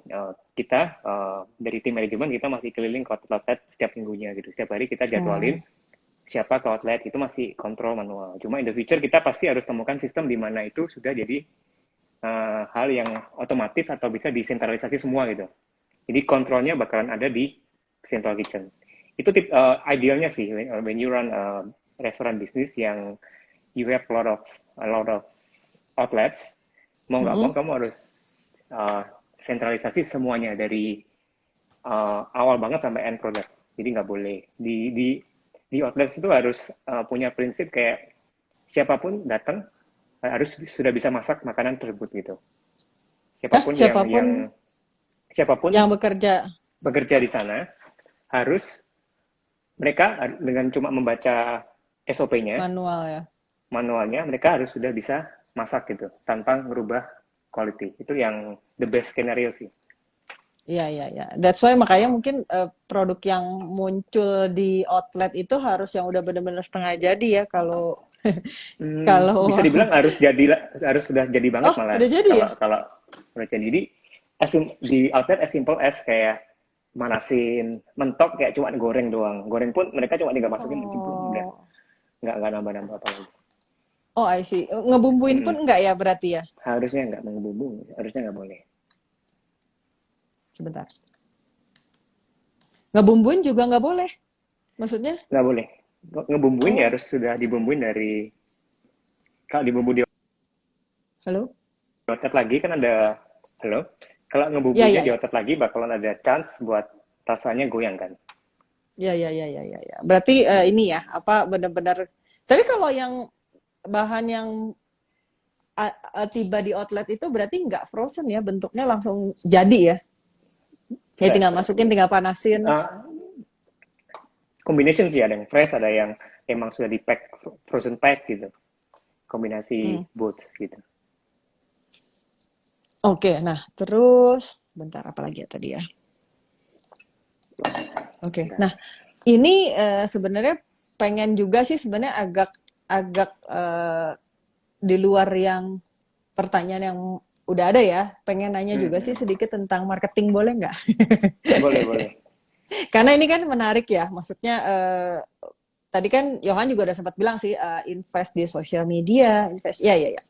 kita dari tim manajemen kita masih keliling ke outlet setiap minggunya gitu. Setiap hari kita Hmm. jadwalin siapa ke outlet, itu masih kontrol manual. Cuma in the future kita pasti harus temukan sistem di mana itu sudah jadi hal yang otomatis atau bisa disentralisasi semua gitu. Jadi kontrolnya bakalan ada di central kitchen. Itu idealnya sih when you run restoran bisnis yang you have a lot of outlets, mau nggak Mm-mm. mau kamu harus sentralisasi semuanya dari awal banget sampai end product. Jadi nggak boleh di outlets itu harus punya prinsip kayak siapapun datang harus sudah bisa masak makanan tersebut gitu. Nah, Siapapun siapapun siapapun yang bekerja bekerja di sana harus mereka dengan cuma membaca SOP-nya, manual ya. manualnya, mereka harus sudah bisa masak gitu tanpa merubah quality. Itu yang the best scenario sih. Iya, iya, iya. That's why makanya mungkin produk yang muncul di outlet itu harus yang udah benar-benar setengah jadi ya kalau kalau Bisa dibilang harus sudah jadi banget oh malah udah jadi ya? kalau kalau udah jadi. Jadi di outlet as simple as kayak manasin mentok kayak cuma goreng doang. Goreng pun mereka cuma tinggal masukin gitu udah. Oh, Nggak nambah-nambah apa lagi. oh I see. Ngebumbuin pun Mm-mm. enggak ya berarti ya? Harusnya nggak mengebumbu, harusnya nggak boleh. Sebentar. Ngebumbuin juga nggak boleh. Maksudnya? Nggak boleh. Ngebumbuin ya Oh, harus sudah dibumbuin dari, kalau dibumbu di halo? outlet lagi kan ada, halo? Kalau Ya, ngebumbuinnya ya, di ya. outlet lagi bakalan ada chance buat rasanya goyang kan. Ya, ya, ya, ya, ya, ya. Berarti ini ya, apa benar-benar. Tapi kalau yang bahan yang tiba di outlet itu berarti nggak frozen ya, bentuknya langsung jadi ya. Ya tinggal Fresh. masukin, tinggal panasin. Combination sih, ada yang fresh, ada yang emang sudah di pack, frozen pack gitu. Hmm. Kombinasi both gitu. Oke, nah terus bentar apa lagi ya tadi ya? Oke, Bentar. nah ini sebenarnya pengen juga sih sebenarnya agak agak di luar yang pertanyaan yang udah ada ya. Pengen nanya juga sih Hmm. sedikit tentang marketing boleh nggak? Boleh, boleh. Karena ini kan menarik ya. Maksudnya tadi kan Johan juga udah sempat bilang sih invest di sosial media, invest. Ya, ya, ya.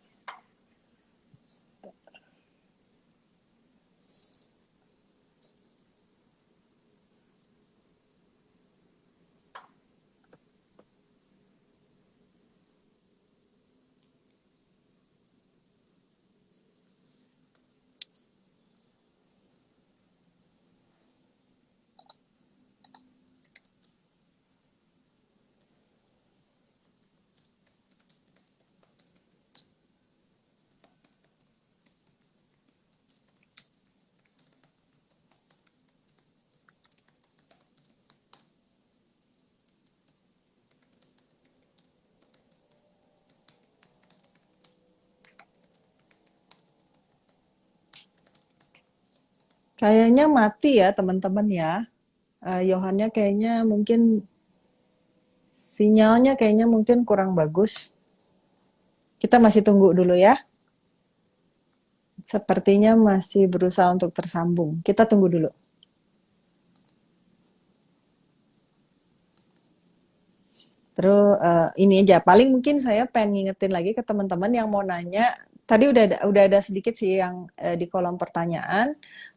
Kayaknya mati ya teman-teman ya. Yohannya kayaknya mungkin sinyalnya kayaknya mungkin kurang bagus. Kita masih tunggu dulu ya. Sepertinya masih berusaha untuk tersambung. Kita tunggu dulu. Terus ini aja, paling mungkin saya pengen ngingetin lagi ke teman-teman yang mau nanya. Tadi udah ada sedikit sih yang di kolom pertanyaan.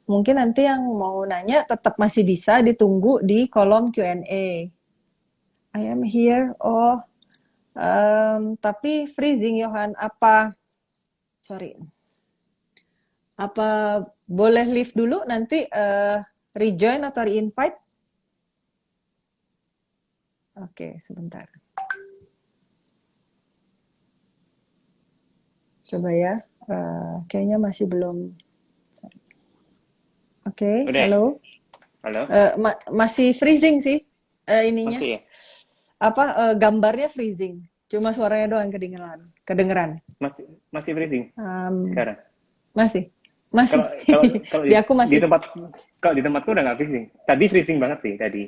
Mungkin nanti yang mau nanya tetap masih bisa ditunggu di kolom Q&A. I am here. Oh, tapi freezing Johan. Sorry. Apa boleh leave dulu nanti rejoin atau re-invite? Oke, sebentar. Coba ya. Kayaknya masih belum. Oke, Udah, halo. halo, Masih freezing sih ininya. masih ya? Gambarnya freezing. Cuma suaranya doang kedengeran. Kedengeran. Masih masih freezing Em, sekarang. masih. Masih. Kalau kalau kalau Di aku di masih. tempat kalau di tempatku udah nggak freezing. Tadi freezing banget sih tadi.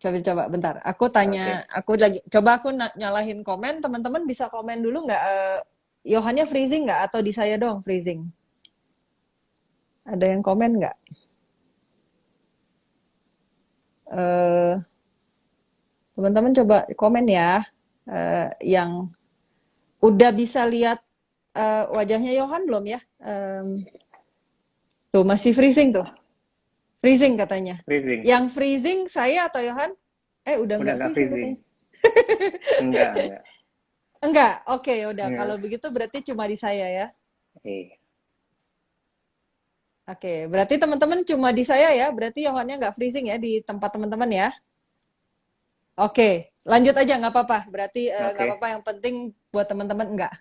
Coba bentar. Aku tanya, Oke. aku nyalahin komen, teman-teman bisa komen dulu nggak? Yohannya freezing nggak atau di saya doang freezing? Ada yang komen nggak? Eh, Teman-teman coba komen ya. Yang udah bisa lihat wajahnya Yohan belum ya? Tuh masih freezing tuh. Freezing katanya. Freezing. Yang freezing saya atau Yohan? Udah Udah nggak nggak freezing freezing. katanya. Enggak. Enggak, oke udah. Kalau Enggak. begitu berarti cuma di saya ya. Eh, Oke, berarti teman-teman cuma di saya ya. Berarti Yohannya nggak freezing ya di tempat teman-teman ya. Oke, lanjut aja nggak apa-apa. Berarti nggak oke. apa-apa. Yang penting buat teman-teman enggak.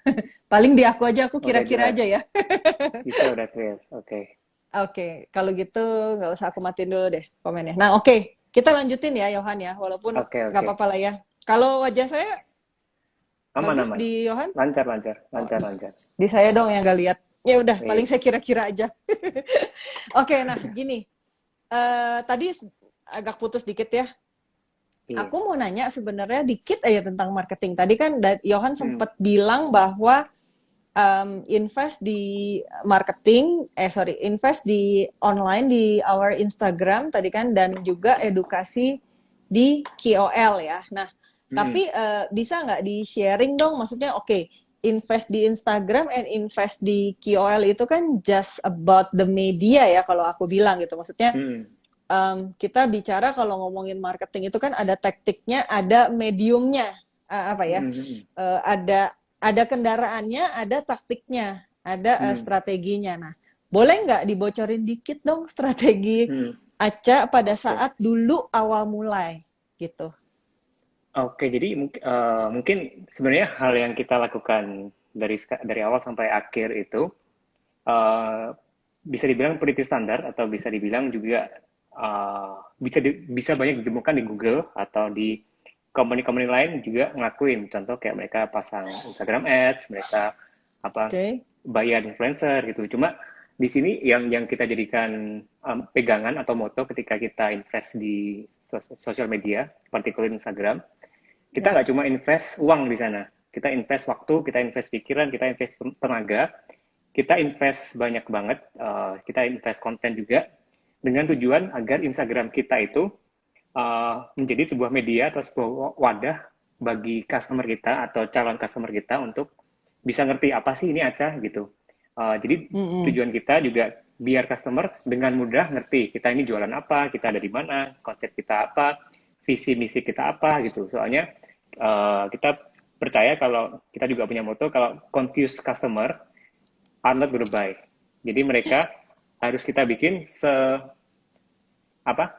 Paling di aku aja. Aku Udah kira-kira jelas. aja ya. Bisa udah clear. Oke. Oke, kalau gitu nggak usah aku matiin dulu deh komennya. Nah, oke, kita lanjutin ya Yohan ya. Walaupun Oke, nggak oke. apa-apa lah ya. Kalau wajah saya Aman, bagus aman. di Yohan, Lancar, lancar. oh, Lancar, lancar. di saya dong yang nggak lihat. Ya udah, paling Eh, saya kira-kira aja. Oke, nah gini. Tadi agak putus dikit ya. iya. Aku mau nanya sebenarnya dikit aja tentang marketing. Tadi kan Johan Hmm. sempat bilang bahwa invest di marketing, invest di online di our Instagram tadi kan dan juga edukasi di KOL ya. Nah, Hmm. tapi bisa nggak di sharing dong? Maksudnya oke, invest di Instagram and invest di KOL itu kan just about the media ya kalau aku bilang gitu. Maksudnya Hmm. kita bicara kalau ngomongin marketing itu kan ada taktiknya, ada mediumnya, apa ya? Hmm. Hmm. Ada kendaraannya, ada taktiknya, ada Hmm. strateginya. Nah, boleh nggak dibocorin dikit dong strategi Hmm. Aca pada Oke. saat dulu awal mulai gitu? Oke, jadi mungkin sebenarnya hal yang kita lakukan dari awal sampai akhir itu eh, bisa dibilang pretty standar atau bisa dibilang juga bisa banyak ditemukan di Google atau di company-company lain juga ngelakuin. Contoh kayak mereka pasang Instagram Ads, mereka apa Oke. bayar influencer gitu. Cuma di sini yang kita jadikan pegangan atau moto ketika kita invest di sosial media, particular Instagram, kita Ya. nggak cuma invest uang di sana. Kita invest waktu, kita invest pikiran, kita invest tenaga, kita invest banyak banget, kita invest konten juga dengan tujuan agar Instagram kita itu menjadi sebuah media atau sebuah wadah bagi customer kita atau calon customer kita untuk bisa ngerti apa sih ini Aca gitu. Jadi Mm-mm. tujuan kita juga biar customer dengan mudah ngerti kita ini jualan apa, kita ada di mana, konsep kita apa, visi misi kita apa gitu. Soalnya kita percaya kalau kita juga punya moto kalau confused customer are not gonna buy. Jadi mereka harus kita bikin apa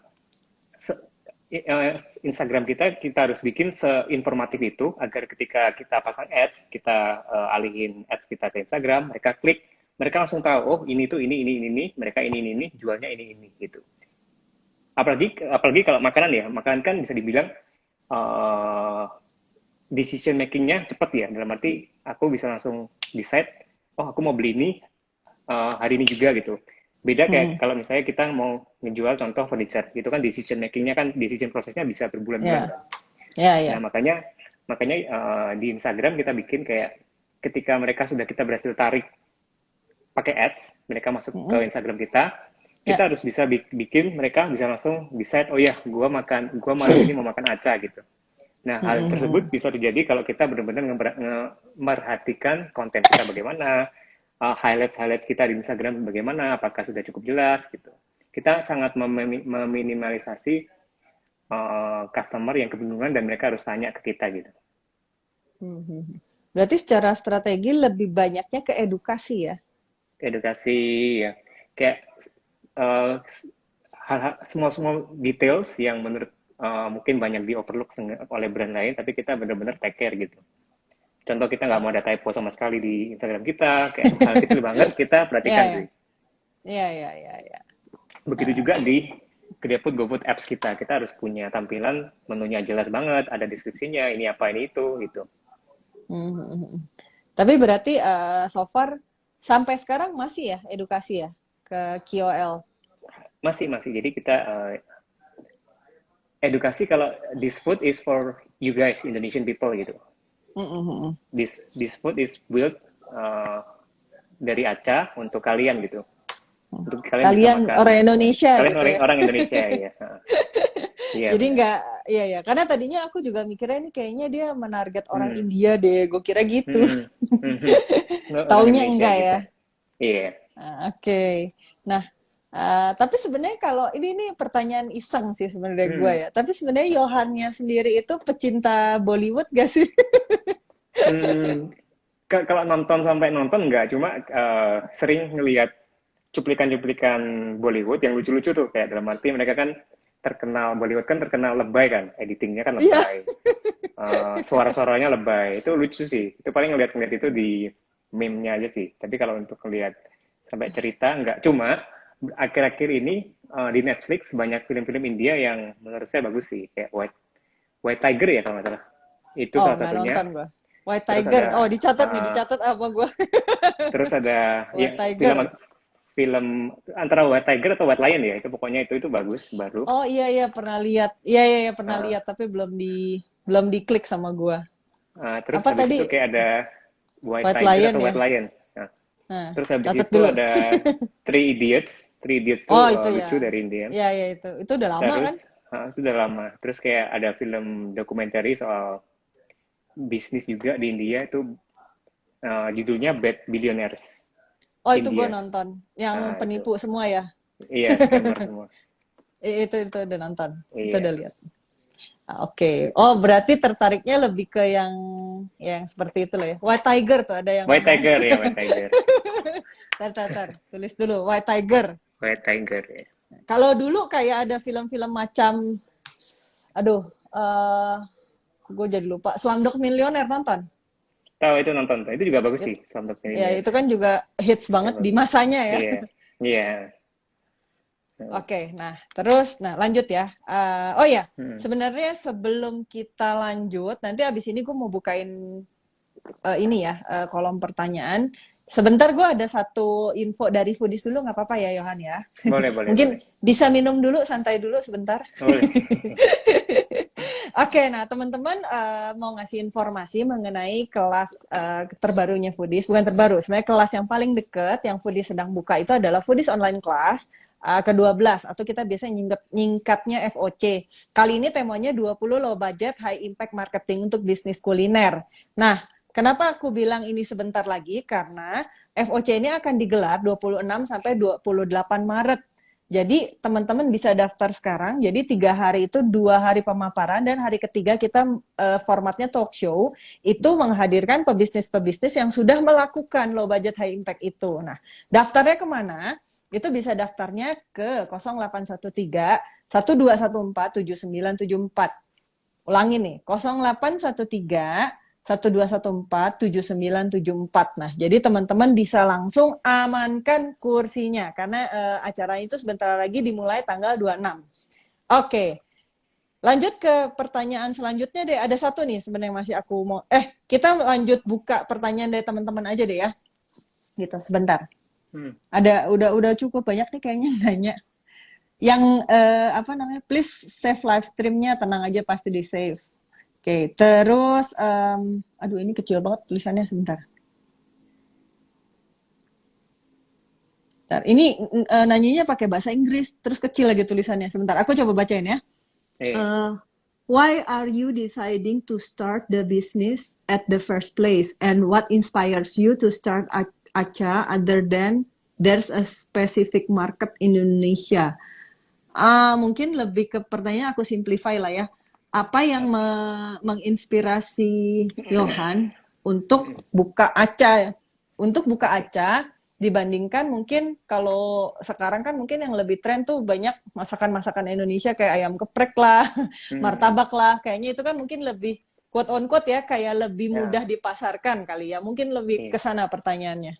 Instagram kita harus bikin seinformatif itu agar ketika kita pasang ads, kita alihin ads kita ke Instagram, mereka klik, mereka langsung tahu, oh ini tuh ini, mereka ini, jualnya ini gitu. Apalagi kalau makanan ya, makanan kan bisa dibilang uh, decision makingnya cepat ya, dalam arti aku bisa langsung decide, oh aku mau beli ini hari ini juga gitu. Beda kayak Mm-mm. kalau misalnya kita mau ngejual contoh furniture, itu kan decision makingnya kan decision prosesnya bisa berbulan-bulan Ya, kan. ya, Nah, ya. makanya di Instagram kita bikin kayak ketika mereka sudah kita berhasil tarik pakai ads, mereka masuk ke Mm-mm. Instagram kita, Ya. kita harus bisa bikin mereka bisa langsung decide, oh ya, gua malam ini mau makan aca gitu. Nah, hal tersebut Mm-mm. bisa terjadi kalau kita benar-benar merhatikan konten kita bagaimana, highlights kita di Instagram bagaimana, apakah sudah cukup jelas gitu. Kita sangat meminimalisasi customer yang kebingungan dan mereka harus tanya ke kita gitu. Mhm. Berarti secara strategi lebih banyaknya ke edukasi ya? Edukasi ya, kayak uh, semua details yang menurut mungkin banyak di overlook oleh brand lain, tapi kita benar-benar take care gitu. Contoh kita nggak mau ada typo sama sekali di Instagram kita, kayak hal kecil banget kita Ya, perhatikan ya, sih. ya, ya, ya, ya. Begitu juga di GrabFood, GoFood apps kita harus punya tampilan menunya jelas banget, ada deskripsinya, ini apa, ini itu, gitu. Mhm. Tapi berarti so far sampai sekarang masih ya edukasi ya ke KOL. Masih, jadi kita edukasi kalau this food is for you guys, Indonesian people, gitu. Mhm. This food is built uh, dari Aca untuk kalian, gitu. Untuk kalian bisa Kalian orang makan, Indonesia kalian gitu orang, ya. orang Indonesia, ya. Iya, Jadi benar. nggak, iya ya. Karena tadinya aku juga mikirnya ini kayaknya dia menarget orang Hmm. India deh. Gue kira gitu. Hmm. Hmm. Orang Taunya Indonesia enggak ya. kita. Iya. Oke. Nah, tapi sebenarnya kalau ini pertanyaan iseng sih sebenarnya gue Hmm. ya. Tapi sebenarnya Yohannya sendiri itu pecinta Bollywood gak sih? Hmm. Kalau nonton sampai nonton enggak, cuma sering ngelihat cuplikan-cuplikan Bollywood yang lucu-lucu tuh, kayak dalam arti mereka kan terkenal, Bollywood kan terkenal lebay kan, editingnya kan Iya. lebay, suara-suaranya lebay, itu lucu sih. Itu paling ngeliat-ngeliat itu di meme-nya aja sih. Tapi kalau untuk ngeliat sampai cerita enggak. Cuma akhir-akhir ini di Netflix banyak film-film India yang menurut saya bagus sih, kayak White Tiger ya kalau nggak salah. Itu Oh, salah nggak satunya. nonton gue. White Terus Tiger. Oh, ada dicatat nih, uh, dicatat apa gue. terus ada ya White film Tiger. film antara White Tiger atau White Lion ya, itu pokoknya itu bagus baru. Oh iya iya pernah lihat. Iya iya iya pernah Uh, lihat tapi belum diklik sama gue. Terus Apa habis tadi? itu kayak ada White White Tiger Lion atau ya. White Lion. Nah, Nah, terus habis catat itu dulu. ada Three Idiots. Three Idiots Oh tuh itu lucu ya. dari India. Iya iya itu. Itu udah lama kan? Terus sudah lama. Terus kayak ada film dokumenter soal bisnis juga di India itu, judulnya Bad Billionaires Oh itu gue India. nonton. Yang Nah, itu. penipu semua ya. Iya, scammer semua. Itu udah nonton. Itu Iya. udah lihat. Oke. Oh berarti tertariknya lebih ke yang seperti itu lah ya. White Tiger tuh ada yang White ngomong. Tiger ya, White Tiger. Tar. Tulis dulu. White Tiger. White Tiger ya. Kalau dulu kayak ada film-film macam, aduh, gue jadi lupa. Slumdog Millionaire nonton? Tahu itu nonton. Itu juga bagus It- sih, Slumdog ya itu Millionaires. kan juga hits Ya banget di bagus. masanya ya. Iya. Iya. Oke, nah lanjut ya. Oh ya, Hmm. sebenarnya sebelum kita lanjut, nanti abis ini gue mau bukain ini ya kolom pertanyaan. Sebentar gue ada satu info dari Foodies dulu nggak apa-apa ya Yohan ya. Boleh, boleh, Mungkin boleh. bisa minum dulu, santai dulu sebentar. Boleh. Oke, nah teman-teman mau ngasih informasi mengenai kelas terbarunya Foodies, bukan terbaru, sebenarnya kelas yang paling deket yang Foodies sedang buka itu adalah Foodies Online Class ke-12 atau kita biasanya nyingkatnya FOC. Kali ini temanya 20 low budget high impact marketing untuk bisnis kuliner. Nah, kenapa aku bilang ini sebentar lagi? Karena FOC ini akan digelar 26 sampai 28 Maret. Jadi teman-teman bisa daftar sekarang. Jadi 3 hari itu 2 hari pemaparan dan hari ketiga kita formatnya talk show itu menghadirkan pebisnis-pebisnis yang sudah melakukan low budget high impact itu. Nah, daftarnya kemana? Itu bisa daftarnya ke 0813 1214 7974. Ulangi nih, 0813 1214 7974. Nah, jadi teman-teman bisa langsung amankan kursinya karena acara itu sebentar lagi dimulai tanggal 26. Oke. Lanjut ke pertanyaan selanjutnya deh. Ada satu nih sebenarnya masih aku mau kita lanjut buka pertanyaan dari teman-teman aja deh ya. Gitu, sebentar. Hmm. Udah cukup banyak nih kayaknya yang nanya. Yang apa namanya? Please save live streamnya, tenang aja pasti di save. Oke, terus aduh ini kecil banget tulisannya sebentar. Bentar. Ini nanyanya pakai bahasa Inggris, terus kecil lagi tulisannya. Sebentar, aku coba bacain ya. Eh, Uh, why are you deciding to start the business at the first place? And what inspires you to start Acha other than there's a specific market in Indonesia? Mungkin lebih ke pertanyaan aku simplify lah ya. Apa yang oke. menginspirasi Johan untuk buka Aca? Untuk buka Oke. Aca dibandingkan mungkin kalau sekarang kan mungkin yang lebih tren tuh banyak masakan-masakan Indonesia kayak ayam geprek lah, Hmm. martabak lah. Kayaknya itu kan mungkin lebih quote on quote ya kayak lebih Ya, mudah dipasarkan kali ya. Mungkin lebih ke iya. sana pertanyaannya.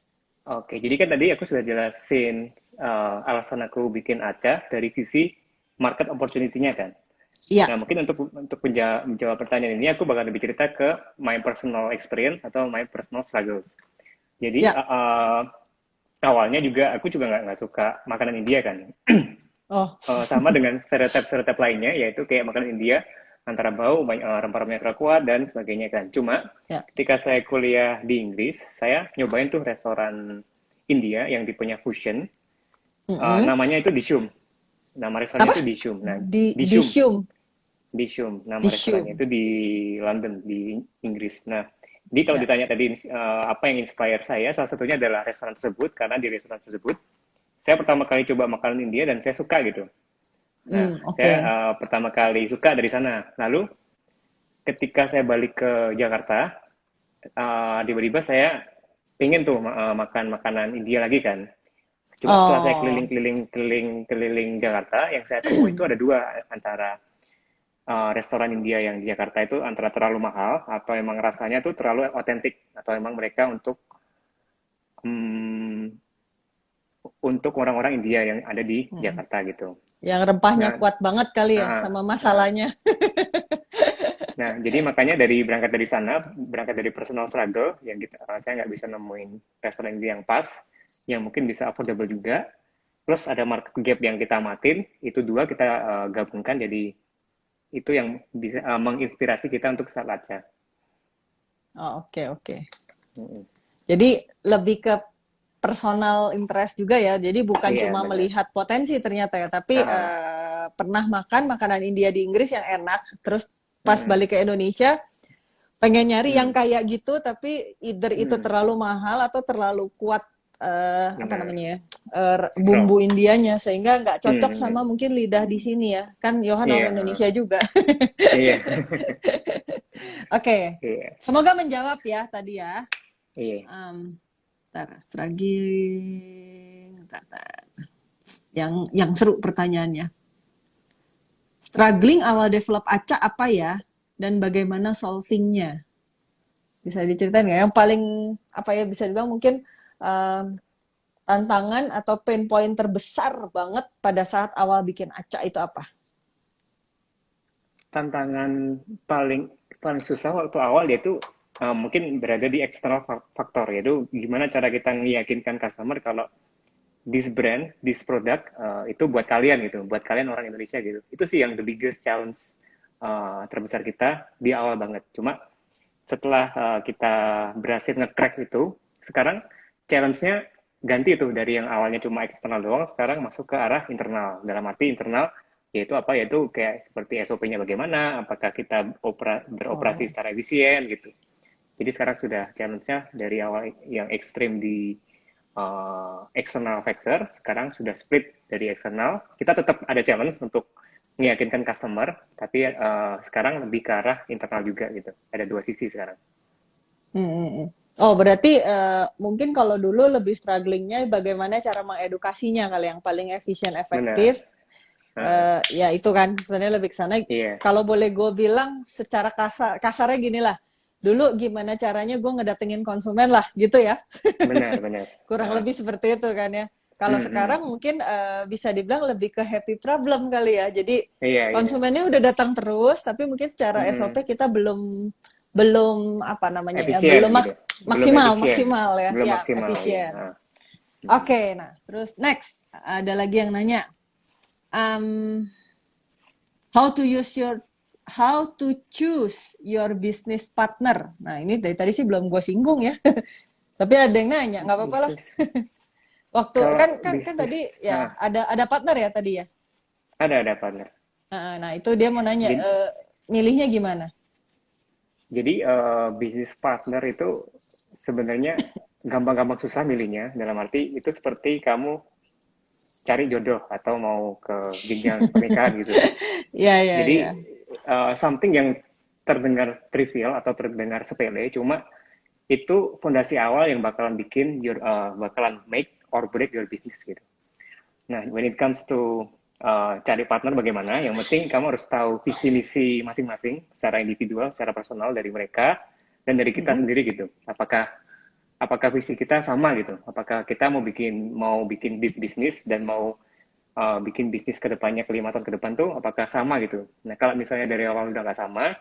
Oke, jadi kan tadi aku sudah jelasin alasan aku bikin Aca dari sisi market opportunity-nya kan. Iya. Nah, mungkin untuk menjawab pertanyaan ini aku bakal lebih cerita ke my personal experience atau my personal struggles. Jadi Ya. awalnya juga aku juga nggak suka makanan India kan. Oh. Sama dengan stereotip-stereotip lainnya, yaitu kayak makanan India antara bau, banyak rempah-rempahnya terlalu kuat dan sebagainya kan. Cuma Ya. ketika saya kuliah di Inggris, saya nyobain tuh restoran India yang tipenya fusion. Mm-mm. Namanya itu Dishum. Nama restorannya Apa? itu Dishum. Nah, Di Dishum, Shum. Dishum. Nama Di restorannya Shum. itu di London, di Inggris. Nah, jadi kalau Ya. ditanya tadi apa yang inspire saya, salah satunya adalah restoran tersebut karena di restoran tersebut saya pertama kali coba makanan India dan saya suka gitu. Nah, saya Oke. pertama kali suka dari sana. Lalu ketika saya balik ke Jakarta, tiba-tiba saya pengen tuh makan makanan India lagi kan. Cuma setelah saya Oh. keliling Jakarta, yang saya temui itu ada dua antara restoran India yang di Jakarta itu antara terlalu mahal atau emang rasanya tuh terlalu otentik atau emang mereka hmm, untuk orang-orang India yang ada di Mm. Jakarta gitu. Yang rempahnya Nah, kuat banget kali ya uh, sama uh, masalahnya. Nah, jadi makanya berangkat dari sana, berangkat dari personal struggle, yang saya nggak bisa nemuin restoran yang pas, yang mungkin bisa affordable juga, plus ada market gap yang kita amatin, itu dua kita gabungkan, jadi itu yang bisa menginspirasi kita untuk start Laca. Oh, oke, oke. Mm-mm. Jadi lebih ke personal interest juga ya. Jadi bukan Iya, cuma benar. melihat potensi ternyata ya, tapi Ah, pernah makan makanan India di Inggris yang enak, terus pas mm-mm. balik ke Indonesia pengen nyari yang Mm, kayak gitu, tapi either itu mm, terlalu mahal atau terlalu kuat apa benar. namanya ya Strong. bumbu Indianya sehingga nggak cocok sama Mm, mungkin lidah di sini ya. Kan Johan iya, orang Indonesia juga. iya, Oke, iya, semoga menjawab ya tadi ya. iya. Ntar, struggling, ntar. Yang seru pertanyaannya. Struggling awal develop Aca apa ya? Dan bagaimana solvingnya? Bisa diceritain nggak? Yang paling apa ya bisa dibilang mungkin um, tantangan atau pain point terbesar banget pada saat awal bikin Aca itu apa? Tantangan paling paling susah waktu awal yaitu mungkin berada di eksternal faktor, yaitu gimana cara kita meyakinkan customer kalau this brand, this product itu buat kalian gitu, buat kalian orang Indonesia gitu. Itu sih yang the biggest challenge terbesar kita di awal banget. Cuma setelah kita berhasil nge-crack itu, sekarang challenge-nya ganti tuh dari yang awalnya cuma eksternal doang, sekarang masuk ke arah internal. Dalam arti internal yaitu apa? Yaitu kayak seperti SOP-nya bagaimana, apakah kita beroperasi Oh. secara efisien gitu. Jadi sekarang sudah challenge-nya dari awal yang ekstrim di external factor, sekarang sudah split dari eksternal. Kita tetap ada challenge untuk meyakinkan customer, tapi sekarang lebih ke arah internal juga gitu. Ada dua sisi sekarang. Hmm, hmm, hmm. Oh, berarti mungkin kalau dulu lebih strugglingnya bagaimana cara mengedukasinya kali yang paling efisien Benar. efektif. Uh, Ya itu kan sebenarnya lebih ke sana. iya, Kalau boleh gue bilang secara kasarnya gini lah. Dulu gimana caranya gue ngedatengin konsumen lah gitu ya. benar, benar. Kurang lebih seperti itu kan ya. Kalau sekarang Mm. mungkin bisa dibilang lebih ke happy problem kali ya. Jadi Iya, iya. konsumennya udah datang terus, tapi mungkin secara Mm. SOP kita belum belum apa namanya ya, Efisien belum gitu. Belum maksimal efisien. maksimal ya, Belum ya maksimal ya. efisien. Oke, nah terus next ada lagi yang nanya, um, how to use your how to choose your business partner. Nah ini dari tadi sih belum gue singgung ya, tapi ada yang nanya, nggak apa-apa lah. Bisnis. Waktu Kalau kan bisnis, tadi ya ada partner ya tadi ya. ada partner. Nah itu dia mau nanya, Jadi, milihnya gimana? bisnis partner itu sebenarnya gampang-gampang susah milihnya. Dalam arti itu seperti kamu cari jodoh atau mau ke jenjang pernikahan gitu. Ya ya Jadi ya. something yang terdengar trivial atau terdengar sepele, cuma itu fondasi awal yang bakalan make or break your business gitu. Nah, when it comes to cari partner bagaimana, yang penting kamu harus tahu visi misi masing-masing secara individual, secara personal dari mereka dan dari kita Mm-mm. sendiri gitu. Apakah visi kita sama gitu? Apakah kita mau bikin bisnis dan mau bikin bisnis ke depannya ke 5 tahun ke depan tuh apakah sama gitu? Nah, kalau misalnya dari awal udah nggak sama,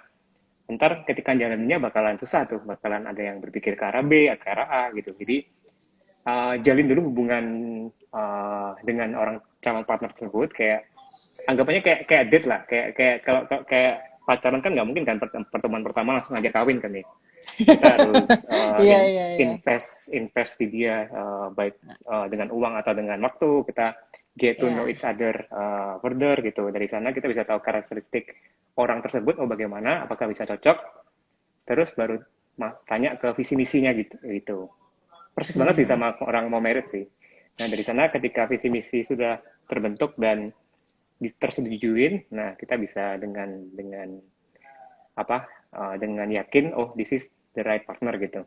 ntar ketika jalannya bakalan susah tuh, bakalan ada yang berpikir ke arah B, ke arah A gitu. Jadi jalin dulu hubungan dengan orang calon partner tersebut, kayak anggapannya kayak date lah, kayak pacaran kan nggak mungkin kan pertemuan pertama langsung ngajak kawin kan nih. Kita harus Iya iya iya. invest di dia, baik dengan uang atau dengan waktu. Kita get to know Ya. each other further gitu. Dari sana kita bisa tahu karakteristik orang tersebut, oh bagaimana, apakah bisa cocok, terus baru tanya ke visi misinya gitu. Persis banget sih Hmm. sama orang mau merit sih. Nah, dari sana ketika visi misi sudah terbentuk dan tersetujuin, nah kita bisa dengan apa? Dengan yakin, oh this is the right partner gitu.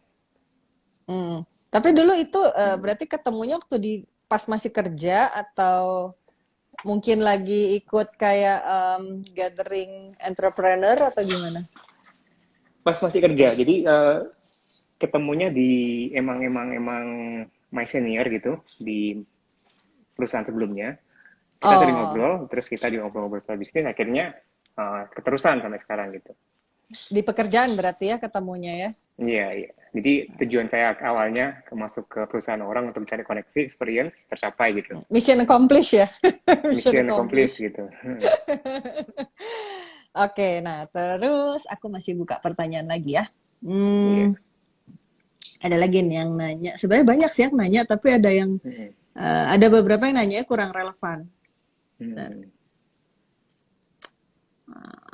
Hmm. Tapi dulu itu Hmm. berarti ketemunya waktu di pas masih kerja atau mungkin lagi ikut kayak gathering entrepreneur atau gimana? Pas masih kerja, jadi ketemunya di emang my senior gitu di perusahaan sebelumnya. Kita sering Oh, ngobrol, terus kita di ngobrol-ngobrol soal bisnis, akhirnya keterusan sampai sekarang gitu. di pekerjaan berarti ya ketemunya ya. Iya, iya. Jadi tujuan saya awalnya masuk ke perusahaan orang untuk mencari koneksi, experience, tercapai gitu. Mission accomplished ya. Mission Mission accomplished accomplished. gitu. Oke, nah terus aku masih buka pertanyaan lagi ya. Iya. Hmm, ada lagi nih yang nanya. Sebenarnya banyak sih yang nanya, tapi ada yang Hmm. ada beberapa yang nanya kurang relevan. Bentar. Hmm.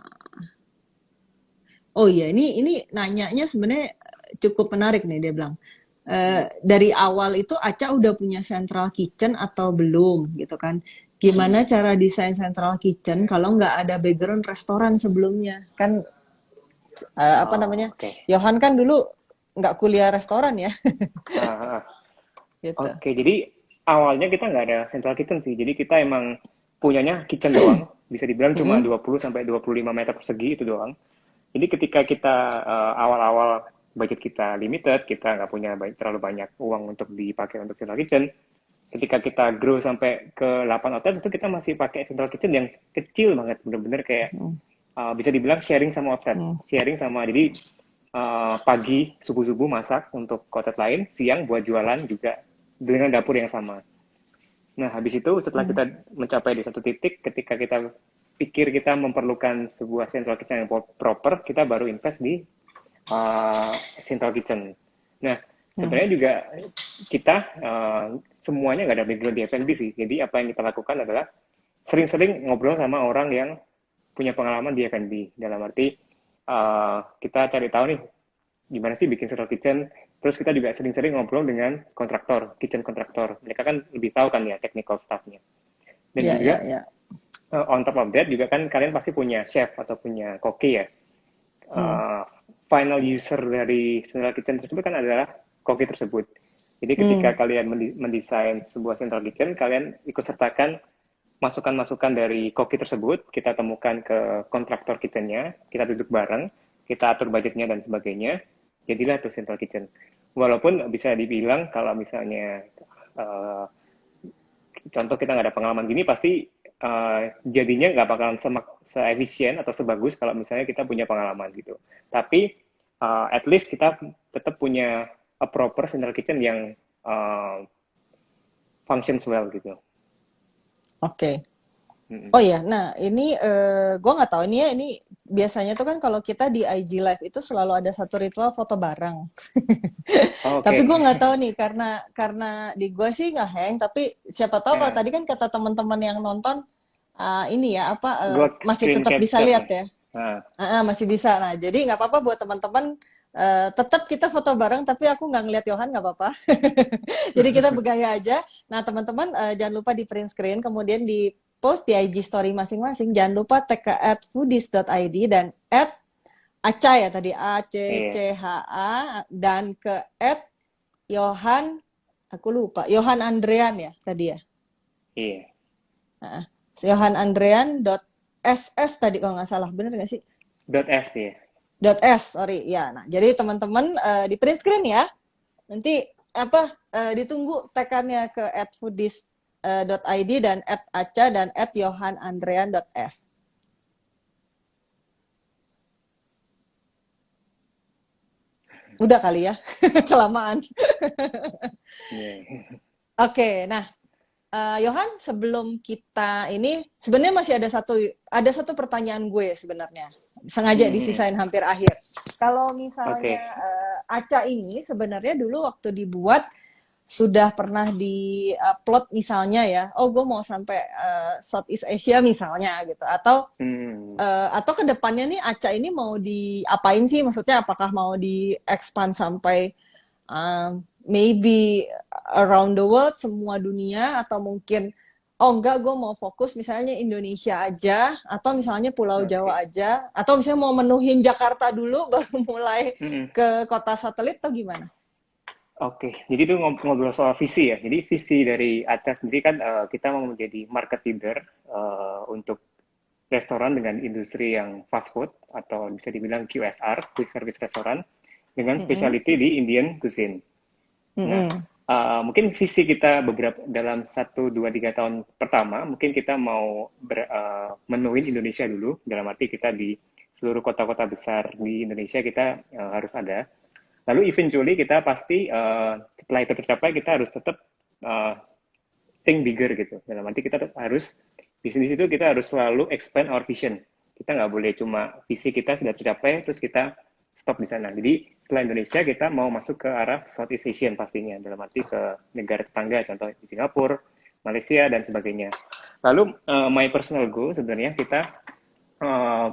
Oh iya, ini nanyanya sebenarnya cukup menarik nih dia bilang. Dari awal itu Aca udah punya central kitchen atau belum gitu kan? Gimana Hmm. cara desain central kitchen kalau nggak ada background restoran sebelumnya? Kan apa Oh, namanya? oke. Johan kan dulu nggak kuliah restoran ya, Ah, ah. gitu. Oke, jadi awalnya kita nggak ada central kitchen sih. Jadi kita emang punyanya kitchen doang. Bisa dibilang cuma Mm-mm. 20 sampai 25 meter persegi itu doang. Jadi ketika kita awal-awal budget kita limited, kita nggak punya terlalu banyak uang untuk dipakai untuk central kitchen. Ketika kita grow sampai ke 8 outlet, itu kita masih pakai central kitchen yang kecil banget. Bener-bener kayak Mm, bisa dibilang sharing sama outlet. mm, Sharing sama, jadi pagi subuh-subuh masak untuk outlet lain, siang buat jualan juga dengan dapur yang sama. Nah, habis itu setelah mm, kita mencapai di satu titik, ketika kita pikir kita memerlukan sebuah central kitchen yang proper, kita baru invest di central kitchen. Nah, mm. sebenarnya juga kita semuanya nggak ada background di F&B sih. Jadi apa yang kita lakukan adalah sering-sering ngobrol sama orang yang punya pengalaman di F&B. Dalam arti kita cari tahu nih gimana sih bikin central kitchen. Terus kita juga sering-sering ngobrol dengan kontraktor, kitchen kontraktor. Mereka kan lebih tahu kan ya technical staff-nya. Dan Ya ya juga ya. on top of that juga kan kalian pasti punya chef atau punya koki ya. Mm, uh, Final user dari central kitchen tersebut kan adalah koki tersebut. Jadi ketika mm, kalian mendesain sebuah central kitchen, kalian ikut sertakan masukan-masukan dari koki tersebut, kita temukan ke kontraktor kitchennya, kita duduk bareng, kita atur budgetnya dan sebagainya, jadilah tuh central kitchen. Walaupun bisa dibilang kalau misalnya uh, contoh kita nggak ada pengalaman gini, pasti jadinya nggak bakalan se-efisien atau sebagus kalau misalnya kita punya pengalaman gitu. Tapi at least kita tetap punya a proper central kitchen yang uh, functions well gitu. Oke. Mm-mm. Oh ya, nah ini gue nggak tahu ini ya, ini biasanya tuh kan kalau kita di IG Live itu selalu ada satu ritual foto bareng. Tapi Oke. gue nggak tahu nih karena di gue sih nggak hang, tapi siapa tahu kalau Nah, tadi kan kata teman-teman yang nonton ini ya apa gue masih screen tetap bisa capture lihat lah. ya. Nah, Masih bisa. Nah, jadi nggak apa-apa buat teman-teman tetap kita foto bareng, tapi aku nggak ngeliat Yohan nggak apa-apa. Jadi kita bergaya aja. Nah, teman-teman jangan lupa di print screen, kemudian di post di IG story masing-masing. Jangan lupa tag ke @foodies.id dan @aca ya tadi iya, ACCHA dan ke @Yohan, aku lupa, Yohan Andrean ya tadi ya. iya. Yohan Andrean .ss tadi kalau nggak salah, bener nggak sih? .s ya. Sorry ya. Nah, jadi teman-teman di print screen ya. Nanti apa ditunggu tekannya ke @foodies.id dan @aca dan @yohanandrean.s. Udah kali ya, kelamaan. Iya. Oke, nah Yohan, sebelum kita ini sebenarnya masih ada satu pertanyaan gue sebenarnya. Sengaja Mhm. disisain hampir akhir. Kalau misalnya Oke. Aca ini sebenarnya dulu waktu dibuat sudah pernah di-upload misalnya ya, oh gue mau sampai Southeast Asia misalnya gitu, Hmm. atau kedepannya nih Aca ini mau diapain sih? Maksudnya apakah mau di-expand sampai maybe around the world, semua dunia, atau mungkin oh enggak gue mau fokus misalnya Indonesia aja, atau misalnya Pulau Oke. Jawa aja, atau misalnya mau menuhin Jakarta dulu baru mulai Mhm. ke kota satelit atau gimana? Oke, jadi itu ngobrol soal visi ya. Jadi visi dari Aca sendiri kan kita mau menjadi market leader untuk restoran dengan industri yang fast food atau bisa dibilang QSR, quick service restaurant, dengan Mm-mm. specialty di Indian cuisine. Nah, Mm-mm. mungkin visi kita beberapa dalam 1, 2, 3 tahun pertama, mungkin kita mau menuhin Indonesia dulu, dalam arti kita di seluruh kota-kota besar di Indonesia kita harus ada. Lalu eventually kita pasti setelah itu tercapai kita harus tetap uh, think bigger gitu. Dalam arti kita harus di sini situ kita harus selalu expand our vision. Kita nggak boleh cuma visi kita sudah tercapai terus kita stop di sana. Jadi setelah Indonesia kita mau masuk ke arah Southeast Asian pastinya. Dalam arti ke negara tetangga, contoh di Singapura, Malaysia dan sebagainya. Lalu my personal goal sebenarnya kita uh,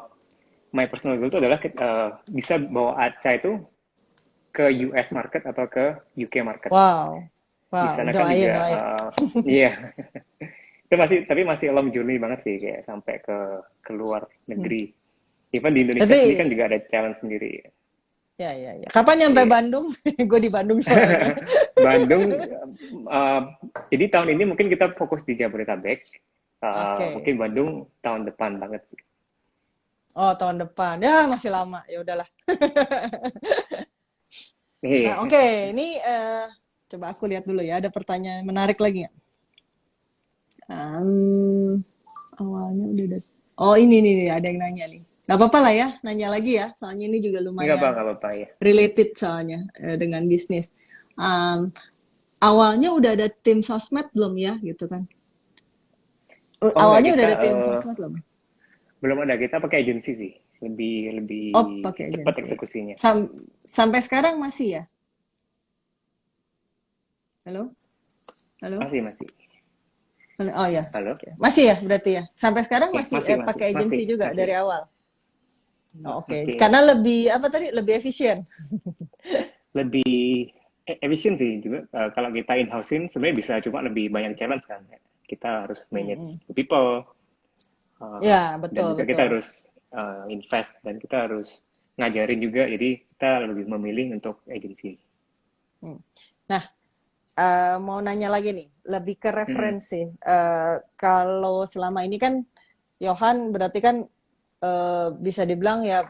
my personal goal itu adalah bisa bawa Aca itu ke US market atau ke UK market. Wow, Di wow, sana kan doain, juga, doain. iya, itu masih long journey banget sih kayak sampai ke luar negeri. Even di Indonesia sendiri kan Tapi juga ada challenge sendiri. ya, ya, ya. Kapan nyampe Iya. Bandung? Gue di Bandung soalnya. Bandung, uh, jadi tahun ini mungkin kita fokus di Jabodetabek. Oke. Mungkin Bandung tahun depan banget sih. Oh, tahun depan. Ya, masih lama. Ya udahlah. Nah, Iya. oke. Ini coba aku lihat dulu ya. Ada pertanyaan menarik lagi nggak? Um, awalnya udah ada. Oh, ini nih ada yang nanya nih. Gak apa-apa lah ya, nanya lagi ya. Soalnya ini juga Nggak apa, lumayan nggak apa ya. related soalnya dengan bisnis. Um, awalnya udah ada tim sosmed belum ya, gitu kan? Oh nggak, Awalnya udah kita ada tim sosmed belum? belum ada. Kita pakai agensi sih. Lebih lebih Oh, pakai cepat agensi. eksekusinya. Sampai sekarang masih ya? Halo? Halo? Masih, masih. Oh ya, Halo? oke. Masih ya berarti ya. Sampai sekarang Ya, masih masih, masih, pakai masih, agensi juga masih. dari awal. Oh, oke. Oke. Karena lebih apa tadi? Lebih efisien. Lebih efisien sih juga. Kalau kita in-house-in sebenarnya bisa cuma lebih banyak challenge kan. Kita harus manage Mm-mm. the people, uh, Ya, dan betul juga kita betul. harus invest, dan kita harus ngajarin juga. Jadi kita lebih memilih untuk agency. Hmm. Nah, mau nanya lagi nih, lebih ke Mm-mm. referensi. Kalau selama ini kan Johan berarti kan bisa dibilang ya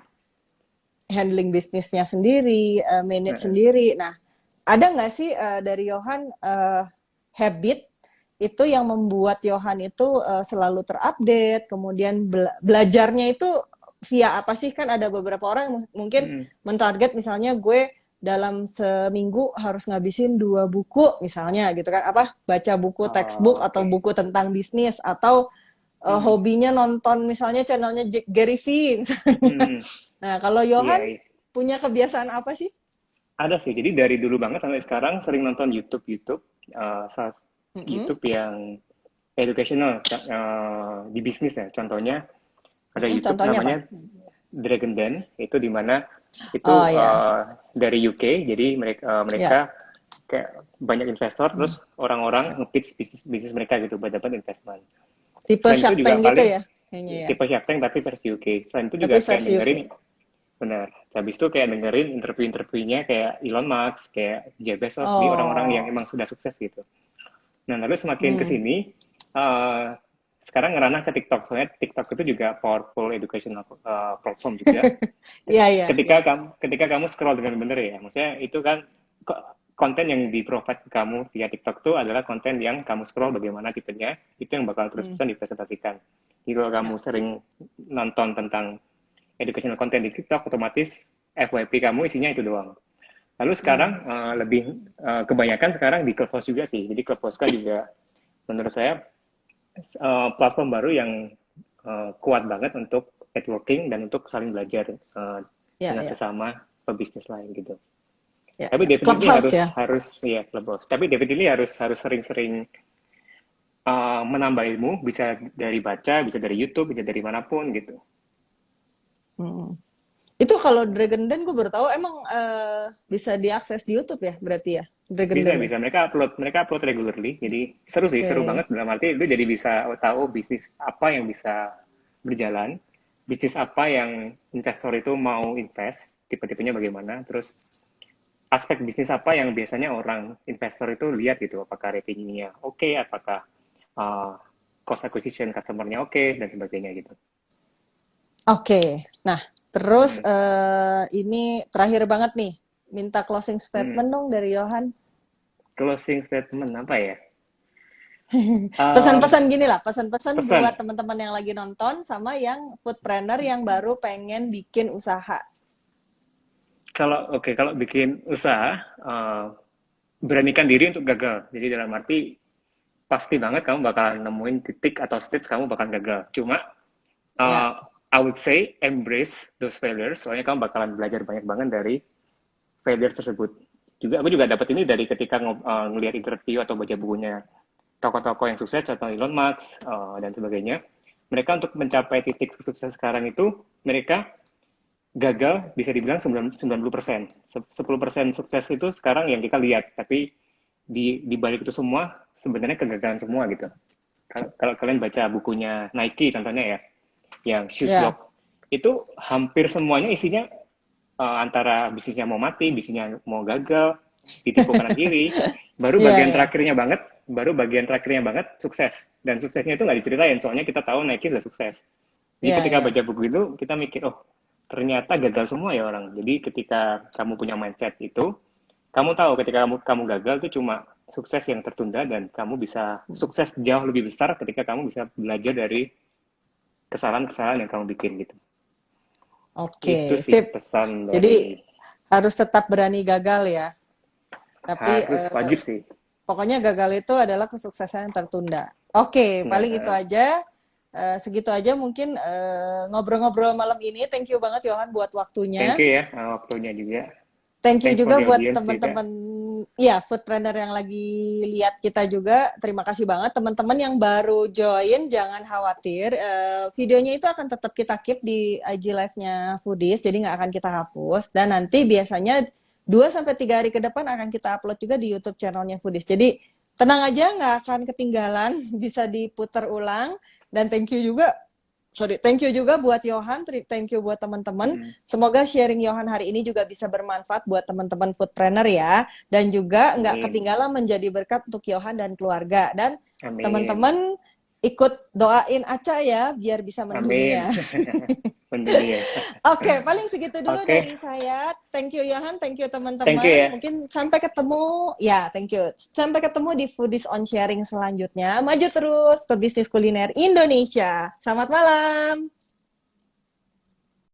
handling bisnisnya sendiri, manage Uh-uh. sendiri. Nah, ada nggak sih dari Johan habit itu yang membuat Johan itu selalu terupdate, kemudian belajarnya itu via apa sih? Kan ada beberapa orang yang mungkin Mm-mm. mentarget misalnya gue dalam seminggu harus ngabisin 2 buku misalnya gitu kan, apa baca buku textbook Oh, atau oke. buku tentang bisnis atau Hmm. hobinya nonton misalnya channelnya Gary Vee misalnya. Hmm. Nah, kalau Iya, Johan iya. punya kebiasaan apa sih? Ada sih. Jadi dari dulu banget sampai sekarang sering nonton YouTube, Mm-mm. YouTube yang educational di bisnis ya. Contohnya ada Mm-mm, YouTube contohnya apa? namanya Dragon Den, itu di mana Oh itu ya, dari UK. Jadi ya. mereka kayak banyak investor, terus orang-orang nge-pitch bisnis bisnis mereka gitu buat dapat investment. Tipe Selain itu Shark juga Tank gitu paling ya, kayaknya ya. tipe Shark Tank tapi versi UK. Selain itu Tapi juga kayak versi UK. dengerin, benar. Habis itu kayak dengerin interview-interviewnya kayak Elon Musk, kayak Jeff Bezos, di orang-orang yang Oh, emang sudah sukses gitu. Nah, lalu semakin ke hmm. sini, eh, sekarang ngeranah ke TikTok. Soalnya TikTok itu juga powerful educational platform juga. Iya, iya, iya. Ketika kamu scroll dengan benar ya, maksudnya itu kan konten yang di-provide ke kamu via TikTok itu adalah konten yang kamu scroll bagaimana tipenya, itu yang bakal Hmm. terus-terusan dipresentasikan. Jadi kalau kamu Ya. sering nonton tentang educational content di TikTok, otomatis FYP kamu isinya itu doang. Lalu sekarang Hmm. lebih kebanyakan sekarang di Clubhouse juga sih. Jadi Clubhouse kan juga menurut saya platform baru yang kuat banget untuk networking dan untuk saling belajar Ya, dengan ya, sesama pebisnis lain gitu. ya, Tapi ya. definitely Clubhouse harus ya. harus ya Clubhouse. Tapi definitely harus sering-sering menambah ilmu, bisa dari baca, bisa dari YouTube, bisa dari manapun gitu. Hmm. Itu kalau Dragon Den gue baru tahu emang bisa diakses di YouTube ya berarti ya Dragon Bisa Den ya. bisa mereka upload regularly. Jadi seru sih, seru Oke. banget dalam arti itu jadi bisa tahu bisnis apa yang bisa berjalan, bisnis apa yang investor itu mau invest, tipe-tipenya bagaimana, terus aspek bisnis apa yang biasanya orang investor itu lihat gitu, apakah ratingnya oke, apakah uh, cost acquisition customer-nya oke, dan sebagainya gitu. Oke. Nah, terus Hmm. ini terakhir banget nih. Minta closing Hmm. statement dong dari Johan. Closing statement apa ya? Um, Pesan-pesan gini lah, pesan-pesan buat pesan. teman-teman yang lagi nonton sama yang foodpreneur yang baru pengen bikin usaha. Kalau bikin usaha, beranikan diri untuk gagal. Jadi dalam arti pasti banget kamu bakal nemuin titik atau stage kamu bakal gagal. Cuma Ya, I would say embrace those failures. Soalnya kamu bakalan belajar banyak banget dari failures tersebut. Juga aku juga dapat ini dari ketika ngelihat interview atau baca bukunya tokoh-tokoh yang sukses, contoh Elon Musk dan sebagainya. Mereka untuk mencapai titik sukses sekarang itu mereka gagal bisa dibilang 90%. 10% sukses itu sekarang yang kita lihat, tapi di balik itu semua sebenarnya kegagalan semua gitu. Kalau kalian baca bukunya Nike contohnya ya, yang Shoes ya, Lock, itu hampir semuanya isinya antara bisnisnya mau mati, bisnisnya mau gagal, ditipu kanan kiri, baru ya, bagian ya, terakhirnya banget, sukses. Dan suksesnya itu nggak diceritain, soalnya kita tahu Nike sudah sukses. Jadi ya, ketika ya. baca buku itu, kita mikir, oh ternyata gagal semua ya orang. Jadi ketika kamu punya mindset itu, kamu tahu ketika kamu gagal itu cuma sukses yang tertunda dan kamu bisa sukses jauh lebih besar ketika kamu bisa belajar dari kesalahan-kesalahan yang kamu bikin gitu. Itu Oke, sih sip. pesan dari Jadi harus tetap berani gagal ya. Tapi harus wajib sih. pokoknya gagal itu adalah kesuksesan yang tertunda. Oke, paling itu Nah, aja. Segitu aja mungkin ngobrol-ngobrol malam ini. Thank you banget Johan buat thank waktunya. you ya waktunya juga. Thank you Thanks for juga the buat audience juga. teman-teman ya foodpreneur yang lagi lihat kita juga. Terima kasih banget teman-teman yang baru join, jangan khawatir. Videonya itu akan tetap kita keep di IG live-nya Foodies, jadi nggak akan kita hapus. Dan nanti biasanya 2 sampai 3 hari ke depan akan kita upload juga di YouTube channelnya Foodies. Jadi tenang aja, nggak akan ketinggalan, bisa diputar ulang. Dan thank you juga buat Johan, thank you buat teman-teman. Hmm, Semoga sharing Johan hari ini juga bisa bermanfaat buat teman-teman foodpreneur ya. Dan juga nggak amin. ketinggalan menjadi berkat untuk Johan dan keluarga. Dan Amin. teman-teman ikut doain Aca ya, biar bisa Amin. mendunia. Mendunia. Oke, paling segitu dulu Oke, dari saya. Thank you Johan, thank you thank you teman-teman. ya. Mungkin sampai ketemu, ya thank you. Sampai ketemu di Foodies on Sharing selanjutnya. Maju terus pebisnis kuliner Indonesia. Selamat malam.